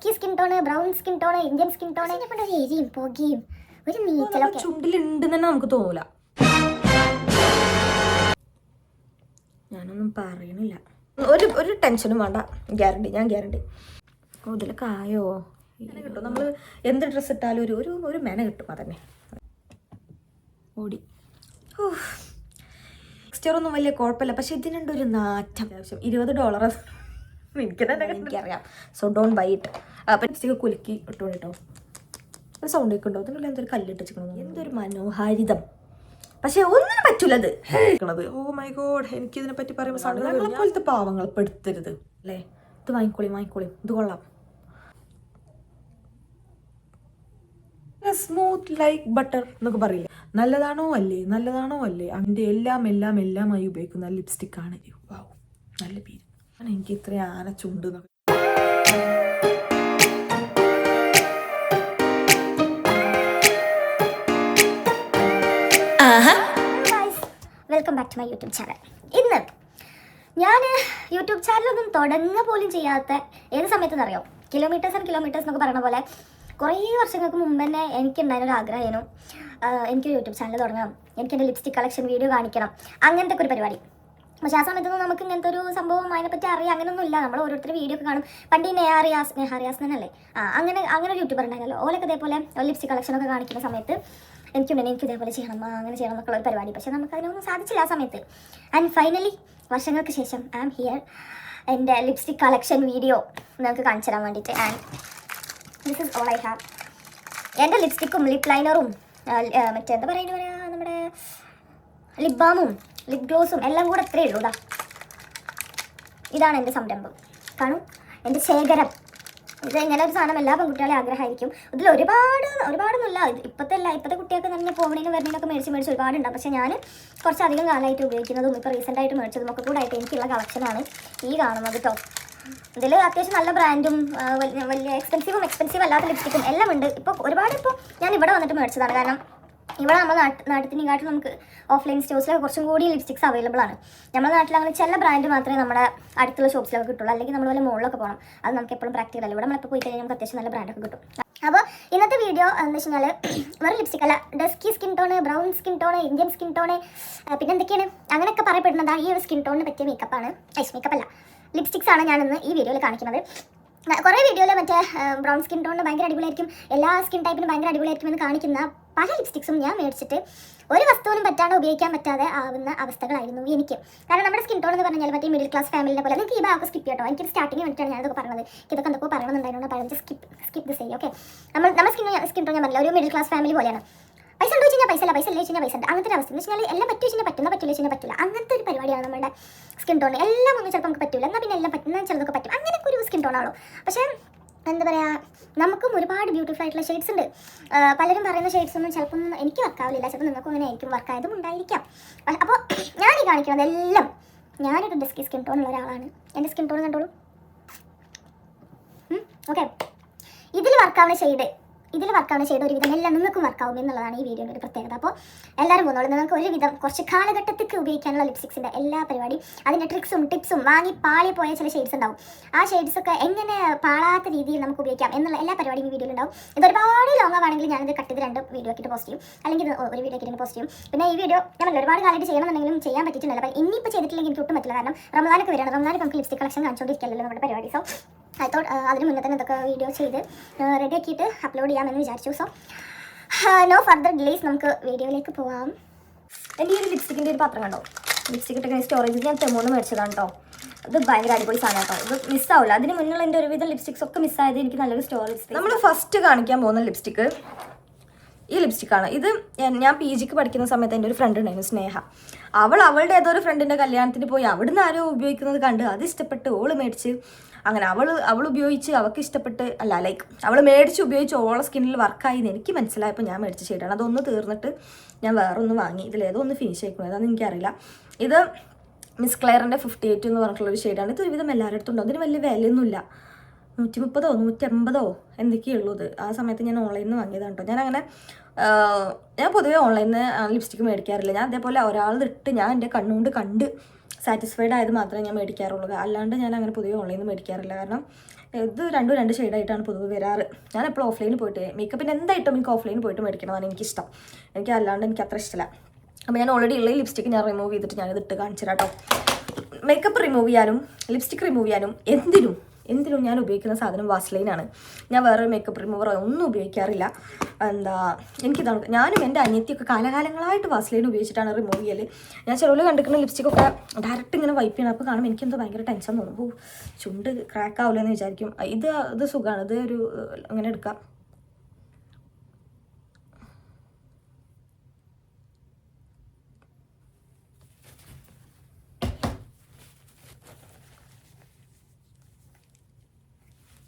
Dusky skin tone, brown skin tone, Indian skin tone, ഒരു എരിയും പുകയും ഒരു നീറ്റലൊക്കെ ചുണ്ടിലുണ്ടെന്ന് തന്നെ നമുക്ക് തോന്നൂല. ഞാനൊന്നും പറയണില്ല, ഒരു ടെൻഷനും വേണ്ട. ഗ്യാരണ്ടി, ഞാൻ ഗ്യാരണ്ടി. ഇതിലൊക്കെ ആയോ കിട്ടും. നമ്മൾ എന്ത് ഡ്രസ്സ് ഇട്ടാലും ഒരു മെന കിട്ടും. അതന്നെ ഓടി. ടെക്സ്ചറൊന്നും വലിയ കുഴപ്പമില്ല, പക്ഷെ ഇതിനുണ്ട് ഒരു നാറ്റം. അത്യാവശ്യം $20 എനിക്കറിയാം. So don't buy it. അപ്പം ലിപ്സ്റ്റിക്ക് കുലുക്കി ഇട്ടോളൂ കേട്ടോ. ഒരു സൗണ്ട് ഒക്കെ ഉണ്ടോ? അതിനുള്ള എന്തൊരു കല്ലിട്ട് വെച്ചിരിക്കണം. എന്തൊരു മനോഹാരിതം. പക്ഷെ ഒന്നിനും പറ്റൂലത്. ഓ മൈ ഗോഡ്, എനിക്കിതിനെ പറ്റി പറയുമ്പോൾ പോലത്തെ പാവങ്ങൾ പെടുത്തരുത് അല്ലേ. ഇത് വാങ്ങിക്കോളി, ഇത് കൊള്ളാം. സ്മൂത്ത് ലൈക്ക് ബട്ടർ എന്നൊക്കെ പറയില്ലേ. നല്ലതാണോ അല്ലേ അതിൻ്റെ എല്ലാമായി ഉപയോഗിക്കുന്ന ലിപ്സ്റ്റിക് ആണ്. വാവ്, നല്ല പേര്. എനിക്ക് ഇത്രയും ആന ചുണ്ട്. Welcome back to my YouTube channel. ഇന്ന് ഞാൻ യൂട്യൂബ് ചാനലൊന്നും തുടങ്ങുക പോലും ചെയ്യാത്ത ഏത് സമയത്തെന്നറിയോ, കിലോമീറ്റേഴ്സ് എന്നൊക്കെ പറയുന്ന പോലെ കുറേ വർഷങ്ങൾക്ക് മുമ്പ് തന്നെ എനിക്കുണ്ടായിരുന്ന ഒരു ആഗ്രഹമായിരുന്നു, എനിക്ക് യൂട്യൂബ് ചാനൽ തുടങ്ങണം, എനിക്ക് എൻ്റെ ലിപ്സ്റ്റിക് കളക്ഷൻ വീഡിയോ കാണിക്കണം, അങ്ങനത്തെ ഒരു പരിപാടി. പക്ഷേ ആ സമയത്തൊന്നും നമുക്ക് ഇങ്ങനത്തെ ഒരു സംഭവം അതിനെപ്പറ്റി അറിയാം, അങ്ങനെയൊന്നും ഇല്ല. നമ്മൾ ഓരോരുത്തർ വീഡിയോ ഒക്കെ കാണും. പണ്ട് ഈ നെഹാറിയാസ് എന്നല്ലേ, അങ്ങനെ ഒരു യൂട്യൂബർ ഉണ്ടായിരുന്നല്ലോ. ഓലൊക്കെ ഇതേപോലെ ലിപ്സ്റ്റിക് കളക്ഷനൊക്കെ കാണിക്കുന്ന സമയത്ത് എനിക്ക് ഇതേപോലെ ചെയ്യണം, അങ്ങനെ ചെയ്യണം എന്നൊക്കെയുള്ള ഒരു പരിപാടി. പക്ഷേ നമുക്ക് അതിനൊന്നും സാധിച്ചില്ല ആ സമയത്ത്. ആൻഡ് ഫൈനലി വർഷങ്ങൾക്ക് ശേഷം ഐ ആം ഹിയർ, എൻ്റെ ലിപ്സ്റ്റിക് കളക്ഷൻ വീഡിയോ നിങ്ങൾക്ക് കാണിച്ചു തരാൻ വേണ്ടിയിട്ട്. And this is all I have. എൻ്റെ ലിപ്സ്റ്റിക്കും ലിപ് ലൈനറും എന്താ പറയുക, നമ്മുടെ ലിപ് ബാമും ലിപ് ഗ്ലോസും എല്ലാം കൂടെ അത്രയേ ഉള്ളൂ. ഇതാണ് എൻ്റെ സംരംഭം. കാണും, എൻ്റെ ശേഖരം. ഇത് ഇങ്ങനെ ഒരു സാധനം എല്ലാ പെൺകുട്ടികളെ ആഗ്രഹമായിരിക്കും. ഇതിൽ ഒരുപാടൊന്നുമില്ല. ഇപ്പോഴത്തെ കുട്ടികൾക്ക് തന്നെ പോകണേനും വരണേനൊക്കെ മേടിച്ച് ഒരുപാടുണ്ടാവും. പക്ഷേ ഞാൻ കുറച്ചധികം കാലമായിട്ട് ഉപയോഗിക്കുന്നതും ഇപ്പോൾ റീസെൻ്റായിട്ട് മേടിച്ചതും ഒക്കെ കൂടെ ആയിട്ട് എനിക്കുള്ള കളക്ഷനാണ് ഈ കാണുന്നത് കേട്ടോ. ഇതിൽ അത്യാവശ്യം നല്ല ബ്രാൻഡും വലിയ എക്സ്പെൻസീവ് അല്ലാത്ത ലിപ്സ്റ്റിക്കും എല്ലാം ഉണ്ട്. ഇപ്പോൾ ഞാൻ ഇവിടെ വന്നിട്ട് മേടിച്ചതാണ്. കാരണം ഇവിടെ നമ്മുടെ നാട്ടിനെക്കാട്ടും നമുക്ക് ഓഫ്ലൈൻ സ്റ്റോഴ്സിലൊക്കെ കുറച്ചും കൂടി ലിപ്സ്റ്റിക്സ് അവൈലബിൾ ആണ്. നമ്മുടെ നാട്ടിൽ അങ്ങനെ ചില ബ്രാൻഡ് മാത്രമേ നമ്മുടെ അടുത്തുള്ള ഷോപ്സിലൊക്കെ കിട്ടുള്ളൂ. അല്ലെങ്കിൽ നമ്മൾ വല്ല മുകളിലൊക്കെ പോകണം. അത് നമുക്ക് എപ്പോഴും പ്രാക്ടിക്കൽ അല്ല. ഇവിടെ നമ്മളിപ്പോൾ പോയി കഴിഞ്ഞാൽ നമുക്ക് അത്യാവശ്യം നല്ല ബ്രാൻഡൊക്കെ കിട്ടും. അപ്പോൾ ഇന്നത്തെ വീഡിയോ എന്ന് വെച്ച് കഴിഞ്ഞാൽ വെറും ലിപ്സ്റ്റിക് അല്ല, dusky skin tone, brown skin tone, Indian skin tone, പിന്നെ എന്തൊക്കെയാണ് അങ്ങനെയൊക്കെ പറയപ്പെടുന്നത് ഈ ഒരു സ്കിൻ ടോണിന് പറ്റിയ മേക്കപ്പ് അല്ല, ലിപ്സ്റ്റിക്സ് ആണ് ഞാനിന്ന് ഈ വീഡിയോയിൽ കാണിക്കുന്നത്. കുറേ വീഡിയോയിൽ മറ്റേ ബ്രൗൺ സ്കിൻ ടോണിന് ഭയങ്കര അടിപൊളിയായിരിക്കും, എല്ലാ സ്കിൻ ടൈപ്പിനും ഭയങ്കര അടിപൊളിയായിരിക്കും എന്ന് കാണിക്കുന്ന പല ലിപ്സ്റ്റിക്സും ഞാൻ മേടിച്ചിട്ട് ഒരു വസ്തുവിനും പറ്റാണ്ട് ഉപയോഗിക്കാൻ പറ്റാതെ ആവുന്ന അവസ്ഥകളായിരുന്നു എനിക്ക്. കാരണം നമ്മുടെ സ്കിൻ ടോൺ എന്ന് പറഞ്ഞാൽ മറ്റേ മിഡിൽ ക്ലാസ് ഫാമിലിനെ പോലെ. നിങ്ങൾക്ക് ഈ ഭാഗം സ്കിപ്പ് ചെയ്യട്ടോ, എനിക്ക് സ്റ്റാർട്ടിങ് വേണ്ടിയിട്ടാണ് ഞാനതൊക്കെ പറഞ്ഞത്. ഇതൊക്കെ എന്തൊക്കെ പറയണമെന്നുണ്ടായിരുന്നു, പറഞ്ഞ് സ്കിപ്പ് ദിസ് ചെയ്യും. ഓക്കെ, നമ്മുടെ സ്കിൻ ടോൺ ഞാൻ പറഞ്ഞില്ല, ഒരു മിഡിൽ ക്ലാസ് ഫാമിലി പോലെയാണ്. പൈസ ഉണ്ടോ വെച്ചാൽ പൈസ ഇല്ല, പൈസ ഇല്ല വെച്ചാൽ പൈസ ഉണ്ട്. അങ്ങനത്തെ ഒരു അവസ്ഥ എന്ന് വെച്ചാൽ എല്ലാം പറ്റും വെച്ചാൽ പറ്റില്ല വെച്ചാൽ പറ്റില്ല. അങ്ങനത്തെ ഒരു പരിപാടിയാണ് നമ്മുടെ സ്കിൻ ടോൺ. എല്ലാം ഒന്നും ചിലപ്പോൾ നമുക്ക് പറ്റില്ല, എന്നാൽ പിന്നെ എല്ലാം പറ്റുന്ന ചിലതൊക്കെ പറ്റും. അങ്ങനെയൊക്കെ ഒരു സ്കിൻ ടോണാണോ. പക്ഷേ എന്താ പറയുക, നമുക്കും ഒരുപാട് ബ്യൂട്ടിഫുൾ ആയിട്ടുള്ള ഷെയ്ഡ്സ് ഉണ്ട്. പലരും പറയുന്ന ഷെയ്ഡ്സ് ഒന്നും ചിലപ്പം എനിക്ക് വർക്കാവില്ല, ചിലപ്പോൾ നിങ്ങൾക്കും അങ്ങനെ ആയിരിക്കും വർക്കായതും ഉണ്ടായിരിക്കാം. അപ്പോൾ ഞാൻ ഈ കാണിക്കുന്നതെല്ലാം, ഞാനൊരു ഡസ്കി സ്കിൻ ടോൺ ഉള്ള ഒരാളാണ്. എൻ്റെ സ്കിൻ ടോൺ കണ്ടോളൂ. ഓക്കെ, ഇതിൽ വർക്കാവുന്ന ഷെയ്ഡ് ഒരുവിധം എല്ലാം നിങ്ങൾക്കും വർക്കാവും എന്നുള്ളതാണ് ഈ വീഡിയോയുടെ ഒരു പ്രത്യേകത. അപ്പോൾ എല്ലാവരും പോകുന്നുള്ളൂ, നിങ്ങൾക്ക് ഒരുവിധം കുറച്ച് കാലഘട്ടത്തേക്ക് ഉപയോഗിക്കാനുള്ള ലിപ്സ്റ്റിക്സിൻ്റെ എല്ലാ പരിപാടി, അതിൻ്റെ ട്രിക്സും ടിപ്സും വാങ്ങി പാളി പോയ ചില ഷെയ്ഡ്സ് ഉണ്ടാവും. ആ ഷെയ്ഡ്സൊക്കെ എങ്ങനെ പാളാത്ത രീതിയിൽ നമുക്ക് ഉപയോഗിക്കാം എന്നുള്ള എല്ലാ പരിപാടിയും ഈ വീഡിയോയിൽ ഉണ്ടാവും. ഇതൊരുപാട് ലോങ് ആണെങ്കിൽ ഞാനിത് കട്ട് ചെയ്ത് 2 വീഡിയോ ആക്കിയിട്ട് പോസ്റ്റ് ചെയ്യും, അല്ലെങ്കിൽ ഒരു വീഡിയോ ആക്കിയിട്ട് പോസ്റ്റ് ചെയ്യും. പിന്നെ ഈ വീഡിയോ ഞാൻ ഒരുപാട് കാലമായിട്ട് ചെയ്യണമെന്നുണ്ടെങ്കിലും ചെയ്യാൻ പറ്റിയിട്ടില്ല. അപ്പോൾ ഇനിയിപ്പോൾ ചെയ്തിട്ടില്ലെങ്കിൽ എനിക്ക് ഒട്ടും പറ്റില്ല. കാരണം റമദാനൊക്കെ വരികയാണ്. റമദാനൊക്കെ നമുക്ക് ലിപ്സ്റ്റിക് കളക്ഷൻ കാണിച്ചുകൊണ്ടിരിക്കുകയല്ലോ നമ്മുടെ പരിപാടി. സോ അതിന് മുന്നേ തന്നെ ഇതൊക്കെ വീഡിയോ ചെയ്ത് റെഡി ആക്കിയിട്ട് അപ്ലോഡ് ചെയ്യാമെന്ന് വിചാരിച്ചു. സോ നോ ഫർദർ ഡിലേസ്, നമുക്ക് വീഡിയോയിലേക്ക് പോവാം. എൻ്റെ ഈ ഒരു ലിപ്സ്റ്റിക്കിൻ്റെ ഒരു പാത്രം കണ്ടോ, ലിപ്സ്റ്റിക്കിൻ്റെ സ്റ്റോറേജ് ഞാൻ തെമോന്ന് മേടിച്ചതാണ് കേട്ടോ. ഇത് ഭയങ്കര അടിപൊളി സാധനം കേട്ടോ. ഇത് മിസ്സാവില്ല. അതിന് മുന്നുള്ള എൻ്റെ ഒരുവിധം ലിപ്സ്റ്റിക്സ് ഒക്കെ മിസ്സായത് എനിക്ക് നല്ലൊരു സ്റ്റോറേജ്. നമ്മൾ ഫസ്റ്റ് കാണിക്കാൻ പോകുന്ന ലിപ്സ്റ്റിക്ക് ഈ ലിപ്സ്റ്റിക്കാണ്. ഇത് ഞാൻ PGക്ക് പഠിക്കുന്ന സമയത്ത് എൻ്റെ ഒരു ഫ്രണ്ട് ഉണ്ടായിരുന്നു, സ്നേഹ. അവളുടെ ഏതോ ഒരു ഫ്രണ്ടിൻ്റെ കല്യാണത്തിന് പോയി അവിടുന്ന് ആരോ ഉപയോഗിക്കുന്നത് കണ്ട് അത് ഇഷ്ടപ്പെട്ട് ഓള് മേടിച്ച്, അങ്ങനെ അവൾ ഉപയോഗിച്ച് അവൾക്ക് ഇഷ്ടപ്പെട്ട് അവൾ മേടിച്ച് ഉപയോഗിച്ച് ഓളെ സ്കിന്നിൽ വർക്കായി എന്ന് എനിക്ക് മനസ്സിലായപ്പോൾ ഞാൻ മേടിച്ച ഷെയ്ഡാണ്. അതൊന്ന് തീർന്നിട്ട് ഞാൻ വേറൊന്ന് വാങ്ങി. ഇതിലേതോ ഒന്ന് ഫിനിഷ് ആയിക്കുന്നത്, അതൊന്നും എനിക്കറിയില്ല. ഇത് മിസ് ക്ലെയറിൻ്റെ 58 എന്ന് പറഞ്ഞിട്ടുള്ളൊരു ഷെയ്ഡാണ്. ഇത് ഒരുവിധം എല്ലാവരുടെ അടുത്തും ഉണ്ട്. അതിന് വലിയ വിലയൊന്നുമില്ല, 130 150 എന്തൊക്കെയുള്ളൂ. ഇത് ആ സമയത്ത് ഞാൻ ഓൺലൈനിൽ നിന്ന് വാങ്ങിയതാണ് കേട്ടോ. ഞാൻ പൊതുവേ ഓൺലൈനിൽ നിന്ന് ലിപ്സ്റ്റിക്ക് മേടിക്കാറില്ല. ഞാൻ അതേപോലെ ഒരാളിട്ട് ഞാൻ എൻ്റെ കണ്ണുകൊണ്ട് കണ്ട് സാറ്റിസ്ഫൈഡ് ആയത് മാത്രമേ ഞാൻ മേടിക്കാറുള്ളൂ. അല്ലാണ്ട് ഞാൻ അങ്ങനെ പൊതുവേ ഓൺലൈനിൽ നിന്ന് മേടിക്കാറില്ല. കാരണം ഇത് രണ്ട് ഷെയ്ഡായിട്ടാണ് പൊതുവെ വരാറ്. ഞാൻ എപ്പോഴും ഓഫ്ലൈനിൽ പോയിട്ട് മേക്കപ്പിന് എന്തായിട്ടും എനിക്ക് ഓഫ്ലൈനിൽ പോയിട്ട് മേടിക്കണതാണ് എനിക്കിഷ്ടം. എനിക്ക് അല്ലാണ്ട് എനിക്ക് അത്ര ഇഷ്ടമല്ല. അപ്പോൾ ഞാൻ ഓൾറെഡി ഉള്ള ലിപ്സ്റ്റിക്ക് ഞാൻ റിമൂവ് ചെയ്തിട്ട് ഞാനിത് ഇട്ട് കാണിച്ചു തരാം കേട്ടോ. മേക്കപ്പ് റിമൂവ് ചെയ്യാനും ലിപ്സ്റ്റിക് റിമൂവ് ചെയ്യാനും എന്തിനും ഞാൻ ഉപയോഗിക്കുന്ന സാധനം വാസ്ലൈനാണ്. ഞാൻ വേറെ മേക്കപ്പ് റിമൂവർ ഒന്നും ഉപയോഗിക്കാറില്ല. എനിക്കിതാണ്. ഞാനും എൻ്റെ അനിയത്തിയൊക്കെ കാലകാലങ്ങളായിട്ട് വാസ്ലൈൻ ഉപയോഗിച്ചിട്ടാണ് റിമൂവ് ചെയ്യൽ. ഞാൻ ചിലവിൽ കണ്ടിരിക്കുന്ന ലിപ്സ്റ്റിക്കൊക്കെ ഡയറക്റ്റ് ഇങ്ങനെ വൈപ്പ് ചെയ്യണം. അപ്പോൾ കാണുമ്പോൾ എനിക്കെന്തോ ഭയങ്കര ടെൻഷൻ തോന്നും. ചുണ്ട് ക്രാക്ക് ആവില്ല എന്ന് വിചാരിക്കും. ഇത് സുഖമാണ്. ഇത് ഒരു അങ്ങനെ എടുക്കാം.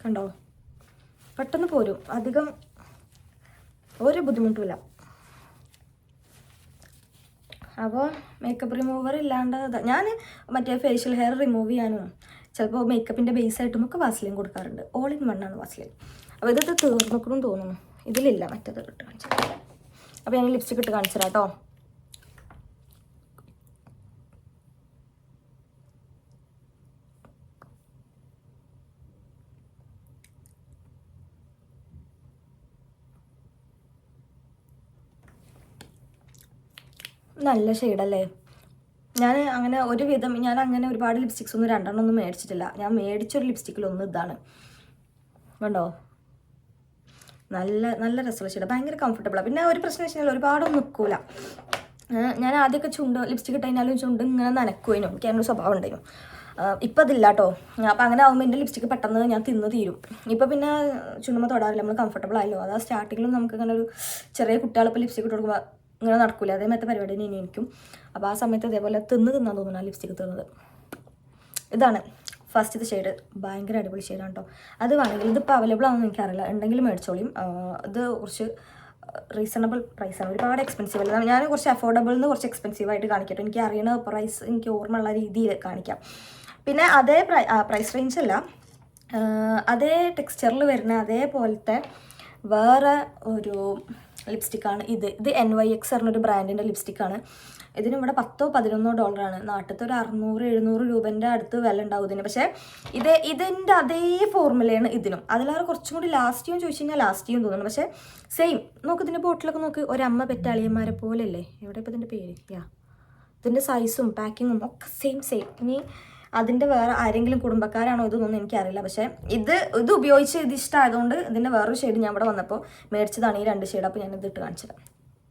കണ്ടോ, പെട്ടെന്ന് പോരും, അധികം ഒരു ബുദ്ധിമുട്ടുമില്ല. അപ്പോൾ മേക്കപ്പ് റിമൂവർ ഇല്ലാണ്ട് ഞാൻ മറ്റേ ഫേഷ്യൽ ഹെയർ റിമൂവ് ചെയ്യാനും ചിലപ്പോൾ മേക്കപ്പിൻ്റെ ബേസായിട്ടും ഒക്കെ വാസ്ലിൻ കൊടുക്കാറുണ്ട്. ഓൾ ഇൻ വൺ ആണ് വാസ്ലിൻ. അപ്പോൾ ഇതൊക്കെ തീർന്നോക്കണം തോന്നുന്നു. ഇതിലില്ല, മറ്റേത് ഇട്ട് കാണിച്ചു. അപ്പോൾ ഞാൻ ലിപ്സ്റ്റിക് ഇട്ട് കാണിച്ചു തരാം കേട്ടോ. നല്ല ഷെയ്ഡല്ലേ. ഞാൻ അങ്ങനെ ഒരുപാട് ലിപ്സ്റ്റിക്സ് ഒന്നും 2 ഒന്നും മേടിച്ചിട്ടില്ല. ഞാൻ മേടിച്ചൊരു ലിപ്സ്റ്റിക്കിലൊന്നും ഇതാണ്. കണ്ടോ, നല്ല രസമുള്ള ഷെയ്ഡ്, ഭയങ്കര കംഫർട്ടബിളാണ്. പിന്നെ ഒരു പ്രശ്നം വെച്ചാൽ ഒരുപാടൊന്നും നിൽക്കൂല. ഞാൻ ആദ്യമൊക്കെ ലിപ്സ്റ്റിക് ഇട്ട് കഴിഞ്ഞാലും ചുണ്ട് ഇങ്ങനെ നനക്കുവാനും എനിക്ക് അതിനൊരു സ്വഭാവം ഉണ്ടായിരുന്നു. ഇപ്പം അതില്ല കേട്ടോ. അപ്പോൾ അങ്ങനെ ആകുമ്പോൾ എൻ്റെ ലിപ്സ്റ്റിക്ക് പെട്ടെന്ന് ഞാൻ തിന്ന് തീരും. ഇപ്പോൾ പിന്നെ ചുണ്ടുമ്പോൾ തൊടാറില്ല, നമ്മൾ കംഫർട്ടബിൾ ആയല്ലോ. അതാ സ്റ്റാർട്ടിങ്ങിലും നമുക്ക് ഇങ്ങനെ ഒരു ചെറിയ കുട്ടികളിപ്പോൾ ലിപ്സ്റ്റിക് ഇട്ട് കൊടുക്കുമ്പോൾ ഇങ്ങനെ നടക്കില്ല. അതേമാതിരത്തെ പരിപാടി തന്നെ എനിക്കും. അപ്പോൾ ആ സമയത്ത് ഇതേപോലെ തിന്നാൻ തോന്നുന്നു ആ ലിപ്സ്റ്റിക്ക് തിന്നത്. ഇതാണ് ഫസ്റ്റത്തെ ഷെയ്ഡ്. ഭയങ്കര അടിപൊളി ഷെയ്ഡാണ് കേട്ടോ. അത് വേണമെങ്കിൽ ഇതിപ്പോൾ അവൈലബിൾ ആണെന്ന് എനിക്കറിയില്ല, ഉണ്ടെങ്കിൽ മേടിച്ചോളിയും. ഇത് കുറച്ച് റീസണബിൾ പ്രൈസാണ്, ഒരുപാട് എക്സ്പെൻസീവ് അല്ല. ഞാൻ കുറച്ച് അഫോർഡബിൾ നിന്ന് കുറച്ച് എക്സ്പെൻസീവായിട്ട് കാണിക്കട്ടെ. എനിക്ക് അറിയണ പ്രൈസ് എനിക്ക് ഓർമ്മയുള്ള രീതിയിൽ കാണിക്കാം. പിന്നെ അതേ പ്രൈസ് റേഞ്ച് അല്ല, അതേ ടെക്സ്ചറിൽ വരുന്ന അതേപോലത്തെ വേറെ ഒരു ലിപ്സ്റ്റിക്കാണ് ഇത്. NYX പറഞ്ഞൊരു ബ്രാൻഡിൻ്റെ ലിപ്സ്റ്റിക്കാണ്. ഇതിന് ഇവിടെ $10-11 നാട്ടിലത്തെ ഒരു 600-700 രൂപേൻ്റെ അടുത്ത് വില ഉണ്ടാവും ഇതിന്. പക്ഷേ ഇതിൻ്റെ അതേ ഫോർമുലയാണ് ഇതിനും. അതിലേറെ കുറച്ചും കൂടി ലാസ്റ്റ് ചെയ്യും ചോദിച്ചു കഴിഞ്ഞാൽ ലാസ്റ്റ് ചെയ്യും തോന്നുന്നു. പക്ഷേ സെയിം നോക്ക്, ഇതിൻ്റെ ബോട്ടിലൊക്കെ നോക്ക്, ഒരമ്മ പെറ്റാളിയന്മാരെ പോലെയല്ലേ. എവിടെ ഇപ്പോൾ ഇതിൻ്റെ പേര്? ഇതിൻ്റെ സൈസും പാക്കിങ്ങും ഒക്കെ സെയിം. ഇനി അതിൻ്റെ വേറെ ആരെങ്കിലും കുടുംബക്കാരാണോ ഇതൊന്നും എനിക്കറിയില്ല. പക്ഷേ ഇത് ഉപയോഗിച്ച് ഇത് ഇഷ്ടമായതുകൊണ്ട് ഇതിൻ്റെ വേറൊരു ഷെയ്ഡ് ഞാൻ ഇവിടെ വന്നപ്പോൾ മേടിച്ചതാണ് ഈ 2 ഷെയ്ഡ്. അപ്പോൾ ഞാനിത് ഇട്ട് കാണിച്ചത്.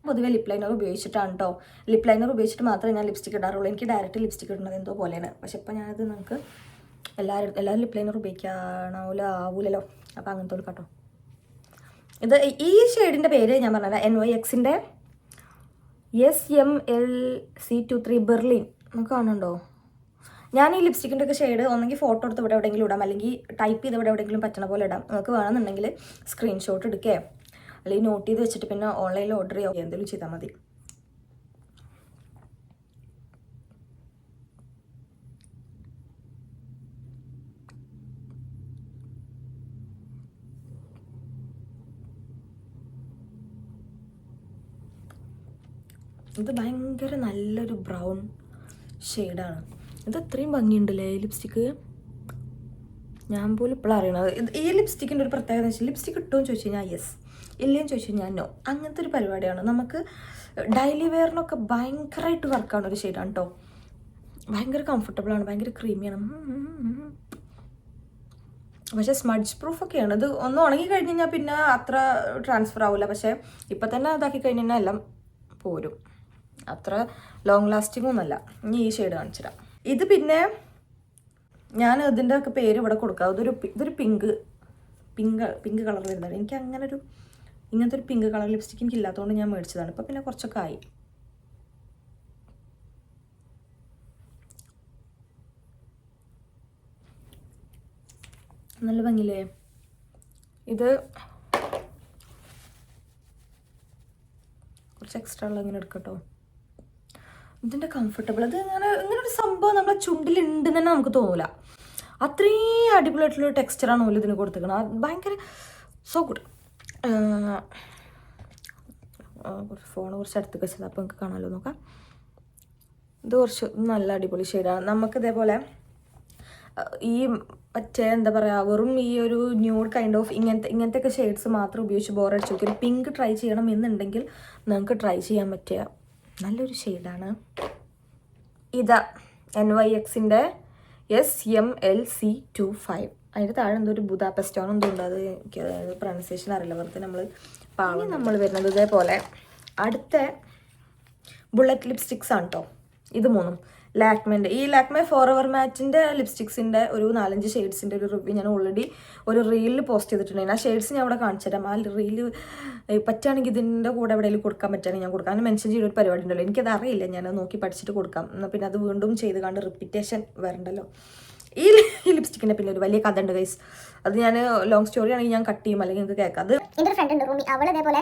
പൊതുവെ ലിപ് ലൈനർ ഉപയോഗിച്ചിട്ടാണ് കേട്ടോ. ലിപ് ലൈനർ ഉപയോഗിച്ചിട്ട് മാത്രമേ ഞാൻ ലിപ്സ്റ്റിക് ഇടാറുള്ളൂ. എനിക്ക് ഡയറക്റ്റ് ലിപ്സ്റ്റിക് ഇടുന്നത് എന്തോ പോലെയാണ്. പക്ഷെ ഇപ്പോൾ ഞാനത് നമുക്ക് എല്ലാവരും ലിപ് ലൈനർ ആവൂലല്ലോ. അപ്പോൾ അങ്ങനത്തെ കേട്ടോ. ഇത് ഈ ഷെയ്ഡിൻ്റെ പേര് ഞാൻ പറഞ്ഞത് NYXൻ്റെ SMLC23 ബെർലിൻ. നമുക്ക് കാണുന്നുണ്ടോ? ഞാൻ ഈ ലിപ്സ്റ്റിക്കിൻ്റെ ഒക്കെ ഷെയ്ഡ് ഒന്നെങ്കിൽ ഫോട്ടോ എടുത്ത് ഇവിടെ എവിടെയെങ്കിലും ഇടാം, അല്ലെങ്കിൽ ടൈപ്പ് ചെയ്ത് ഇവിടെ എവിടെയെങ്കിലും പറ്റണ പോലെ ഇടാം. നിങ്ങൾക്ക് വേണമെന്നുണ്ടെങ്കിൽ സ്ക്രീൻഷോട്ട് എടുക്കുകയോ അല്ലെങ്കിൽ നോട്ട് ചെയ്ത് വെച്ചിട്ട് പിന്നെ ഓൺലൈനിൽ ഓർഡർ ചെയ്യുക, എന്തെങ്കിലും ചെയ്താൽ മതി. ഇത് ഭയങ്കര നല്ലൊരു ബ്രൗൺ ഷെയ്ഡാണ്. ഇത് അത്രയും ഭംഗിയുണ്ടല്ലേ ഈ ലിപ്സ്റ്റിക്ക്. ഞാൻ പോലും ഇപ്പോഴും അറിയണത്. ഈ ലിപ്സ്റ്റിക്കിൻ്റെ ഒരു പ്രത്യേകത എന്ന് വെച്ചാൽ ലിപ്സ്റ്റിക്ക് ഇട്ടോ എന്ന് ചോദിച്ചു കഴിഞ്ഞാൽ യെസ്, ഇല്ലേന്ന് ചോദിച്ചു കഴിഞ്ഞാൽ നോ. അങ്ങനത്തെ ഒരു പരിപാടിയാണ്. നമുക്ക് ഡെയിലി വെയറിനൊക്കെ ഭയങ്കരമായിട്ട് വർക്കാണ് ഒരു ഷെയ്ഡാണ് കേട്ടോ. ഭയങ്കര കംഫർട്ടബിളാണ്, ഭയങ്കര ക്രീമിയാണ്. പക്ഷേ സ്മഡ്ജ് പ്രൂഫൊക്കെയാണ്. ഇത് ഒന്ന് ഉണങ്ങി കഴിഞ്ഞ് കഴിഞ്ഞാൽ പിന്നെ അത്ര ട്രാൻസ്ഫർ ആവില്ല. പക്ഷേ ഇപ്പം തന്നെ ഇതാക്കി കഴിഞ്ഞ് കഴിഞ്ഞാൽ എല്ലാം പോരും. അത്ര ലോങ് ലാസ്റ്റിംഗ് ഒന്നുമല്ല. ഇനി ഈ ഷെയ്ഡ് കാണിച്ചിടാം. ഇത് പിന്നെ ഞാൻ ഇതിൻ്റെ ഒക്കെ പേര് ഇവിടെ കൊടുക്കാം. ഇതൊരു പിങ്ക് കളർ വരുന്നത്. എനിക്ക് ഇങ്ങനത്തെ ഒരു പിങ്ക് കളർ ലിപ്സ്റ്റിക്ക് എനിക്ക് ഇല്ലാത്തതുകൊണ്ട് ഞാൻ മേടിച്ചതാണ്. ഇപ്പം പിന്നെ കുറച്ചൊക്കെ ആയി. നല്ല ഭംഗിയില്ലേ ഇത്? കുറച്ച് എക്സ്ട്രാ ഉള്ള ഇങ്ങനെ എടുക്കട്ടോ. ഇതിൻ്റെ കംഫർട്ടബിൾ ഇങ്ങനൊരു സംഭവം നമ്മളെ ചുണ്ടിലുണ്ടെന്ന് തന്നെ നമുക്ക് തോന്നില്ല. അത്രയും അടിപൊളിയായിട്ടുള്ള ടെക്സ്ചറാണ് പോലും ഇതിന് കൊടുത്തിരിക്കുന്നത്. ഭയങ്കര സോ ഗുഡ്. ഫോൺ കുറച്ച് അടുത്ത് വെച്ചത്, അപ്പോൾ നമുക്ക് കാണാമല്ലോ. നോക്കാം. ഇത് കുറച്ച് നല്ല അടിപൊളി ഷെയ്ഡാണ്. നമുക്ക് ഇതേപോലെ ഈ മറ്റേ എന്താ പറയുക വെറും ഈ ഒരു ന്യൂഡ് കൈൻഡ് ഓഫ് ഇങ്ങനത്തെ ഷെയ്ഡ്സ് മാത്രം ഉപയോഗിച്ച് ബോറടിച്ച് നോക്കി ഒരു പിങ്ക് ട്രൈ ചെയ്യണം എന്നുണ്ടെങ്കിൽ നിങ്ങൾക്ക് ട്രൈ ചെയ്യാൻ പറ്റിയ നല്ലൊരു ഷെയ്ഡാണ് ഇതാ NYXൻ്റെ SMLC25. അതിൻ്റെ താഴെ എന്തോ ഒരു ബുദാപെസ്റ്റോൺ എന്തോ ഉണ്ട്, അത് എനിക്ക് പ്രൊണൗൺസിയേഷൻ അറിയില്ല, വെറുതെ നമ്മൾ വരുന്നത് ഇതേപോലെ അടുത്ത ബുള്ളറ്റ് ലിപ്സ്റ്റിക്സ് ആണ് കേട്ടോ. ഇത് 3 ലാക്മേൻ്റെ ഈ ലാക്മേ ഫോറെവർ മാറ്റിൻ്റെ ലിപ്സ്റ്റിക്സിൻ്റെ ഒരു 4-5 ഷെയ്ഡ്സിൻ്റെ ഒരു റിവ്യൂ ഞാൻ ഓൾറെഡി ഒരു റീലിൽ പോസ്റ്റ് ചെയ്തിട്ടുണ്ടായിരുന്നു. ആ ഷെയ്ഡ്സ് ഞാൻ അവിടെ കാണിച്ചു തരാം. ആ റീല് പറ്റുകയാണെങ്കിൽ ഇതിൻ്റെ കൂടെ എവിടെയെങ്കിലും കൊടുക്കാൻ പറ്റുകയാണെങ്കിൽ ഞാൻ കൊടുക്കാം. അതിന് മെൻഷൻ ചെയ്തൊരു പരിപാടി ഉണ്ടല്ലോ, എനിക്കത് അറിയില്ല, ഞാൻ നോക്കി പഠിച്ചിട്ട് കൊടുക്കാം. എന്നാൽ പിന്നെ അത് വീണ്ടും ചെയ്ത് കണ്ട് റിപ്പീറ്റേഷൻ വരണ്ടല്ലോ. ഈ ലിപ്സ്റ്റിക്കിൻ്റെ പിന്നെ ഒരു വലിയ കഥ ഉണ്ട് ഗൈസ്, അത് ഞാൻ ലോങ് സ്റ്റോറി ആണെങ്കിൽ ഞാൻ കട്ട് ചെയ്യും, അല്ലെങ്കിൽ നിങ്ങൾക്ക് കേൾക്കാം. അത് എൻ്റെ ഒരു ഫ്രണ്ട് ഉണ്ട് റൂമി, അവൾ ഇതേപോലെ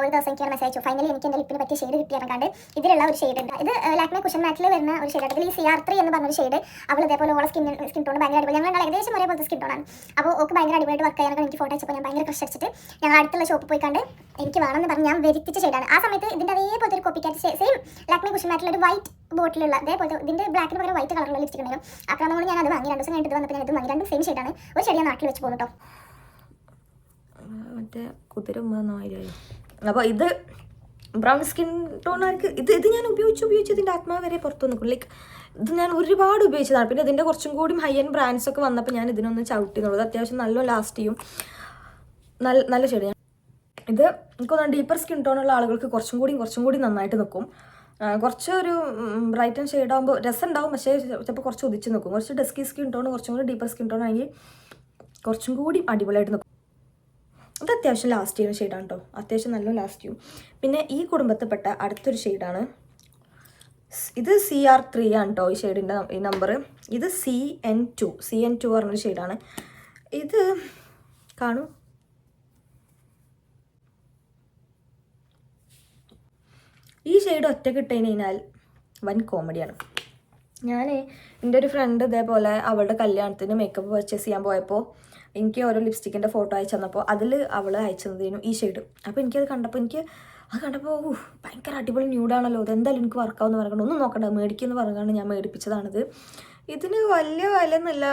ഒരു ദിവസം എനിക്ക് മെസ്സേജ് അയച്ചു, ഫൈനലി എനിക്ക് എൻ്റെ ലിപ്പിന് പറ്റിയ ഷെയ്ഡ് കിട്ടിയാൽ ഇതിലുള്ള ഒരു ഷെയ്ഡ് ഉണ്ട്. ഇത് ലാക്മേ കുഷൻ മാറ്റിൽ വരുന്ന ഒരു ഷെയ്ഡ് ആണെങ്കിൽ ഈ CR3 എന്ന് പറഞ്ഞൊരു ഷെയ്ഡ് അവൾ ഇതേപോലെ ഓളെ സ്കിൻ ടോൺ ഭയങ്കര അടിപൊളി, ഞങ്ങൾ ഏകദേശം ഒരേപോലത്തെ സ്കിൻ ടോണാണ്. അപ്പോൾ ഓക്ക് ഭയങ്കര അടിപൊളിയായിട്ട് വർക്ക് ചെയ്യാനൊക്കെ എനിക്ക് ഫോട്ടോ അയച്ചപ്പോൾ ഞാൻ ഭയങ്കര ക്രഷ് അടിച്ചിട്ട് ഞങ്ങൾ അടുത്തുള്ള ഷോപ്പിൽ പോയി കണ്ട് എനിക്ക് വേണമെന്ന് പറഞ്ഞ് ഞാൻ വെരിത്തിച്ച ഷെയ്ഡാണ്. ആ സമയത്ത് ഇതിൻ്റെ അതേപോലത്തെ ഒരു കോപ്പിക്കാറ്റ് സെയിം ലാക്മേ കുഷൻ മാറ്റിൽ ഒരു വൈറ്റ് ബോട്ടിലുള്ള അതേപോലത്തെ ഇതിൻ്റെ ബ്ലാക്കിന് പകരം വൈറ്റ് കളറുള്ള ലിപ്സ്റ്റിക് ഉണ്ടായിരുന്നു. അക്രമങ്ങൾ ഞാൻ അത് വാങ്ങി 2 ദിവസം കഴിഞ്ഞിട്ട് വന്നപ്പോൾ ഞാൻ ഇത് വാങ്ങി. 2 സെയിം ഷെയ്ഡാണ്. ഒരു ഷെയ്ഡ് ഞാൻ നാട്ടിൽ വെച്ച് പോകുന്നു കേട്ടോ. മറ്റേ കുതിരമാതിരിയായി. അപ്പോൾ ഇത് ബ്രൗൺ സ്കിൻ ടോണാർക്ക് ഇത് ഞാൻ ഉപയോഗിച്ച് ഇതിൻ്റെ ആത്മാവ് വരെ പുറത്തു നിൽക്കും. ലൈക്ക് ഇത് ഞാൻ ഒരുപാട് ഉപയോഗിച്ചതാണ്. പിന്നെ ഇതിൻ്റെ കുറച്ചും കൂടി ഹൈ എൻഡ് ബ്രാൻഡ്സ് ഒക്കെ വന്നപ്പോൾ ഞാൻ ഇതിനൊന്ന് ചവിട്ടിന്നുള്ളത്. അത്യാവശ്യം നല്ല ലാസ്റ്റ് ചെയ്യും, നല്ല ഷെയ്ഡ്. ഇത് എനിക്കൊന്ന് ഡീപ്പർ സ്കിൻ ടോണുള്ള ആളുകൾക്ക് കുറച്ചും കൂടി നന്നായിട്ട് നിൽക്കും. കുറച്ച് ഒരു ബ്രൈറ്റ് ആൻഡ് ഷെയ്ഡ് ആകുമ്പോൾ രസം ഉണ്ടാവും, പക്ഷേ ചിലപ്പോൾ കുറച്ച് ഉദിച്ച് നിൽക്കും. കുറച്ച് ഡസ്കി സ്കിൻ ടോൺ കുറച്ചും കൂടി ഡീപ്പർ സ്കിൻ ടോൺ ആണെങ്കിൽ കുറച്ചും കൂടി അടിപൊളിയായിട്ട് നിൽക്കും. ഇത് അത്യാവശ്യം ലാസ്റ്റ് ചെയ്യുന്ന ഷെയ്ഡാണ് കേട്ടോ, അത്യാവശ്യം നല്ല ലാസ്റ്റ് ചെയ്യും. പിന്നെ ഈ കുടുംബത്തിൽപ്പെട്ട അടുത്തൊരു ഷെയ്ഡാണ് ഇത് CR3 ആണ് കേട്ടോ ഈ ഷെയ്ഡിൻ്റെ ഈ നമ്പർ. ഇത് CN2 പറഞ്ഞൊരു ഷെയ്ഡാണ്. ഇത് കാണൂ, ഈ ഷെയ്ഡ് ഒറ്റ കിട്ടതിന് കഴിഞ്ഞാൽ വൻ കോമഡിയാണ്. ഞാൻ എൻ്റെ ഒരു ഫ്രണ്ട് ഇതേപോലെ അവളുടെ കല്യാണത്തിന് മേക്കപ്പ് പർച്ചേസ് ചെയ്യാൻ പോയപ്പോൾ എനിക്ക് ഓരോ ലിപ്സ്റ്റിക്കിൻ്റെ ഫോട്ടോ അയച്ചു തന്നപ്പോൾ അതിൽ അവൾ അയച്ചു തന്നതിനും ഈ ഷെയ്ഡ്. അപ്പോൾ എനിക്കത് കണ്ടപ്പോൾ ഭയങ്കര അടിപൊളി ന്യൂഡാണല്ലോ, ഇതെന്തായാലും എനിക്ക് വർക്കാവെന്ന് പറഞ്ഞുകൊണ്ട് ഒന്നും നോക്കണ്ട മേടിക്കുമെന്ന് പറഞ്ഞുകൊണ്ട് ഞാൻ മേടിപ്പിച്ചതാണിത്. ഇതിന് വലിയ വിലയൊന്നുമില്ല.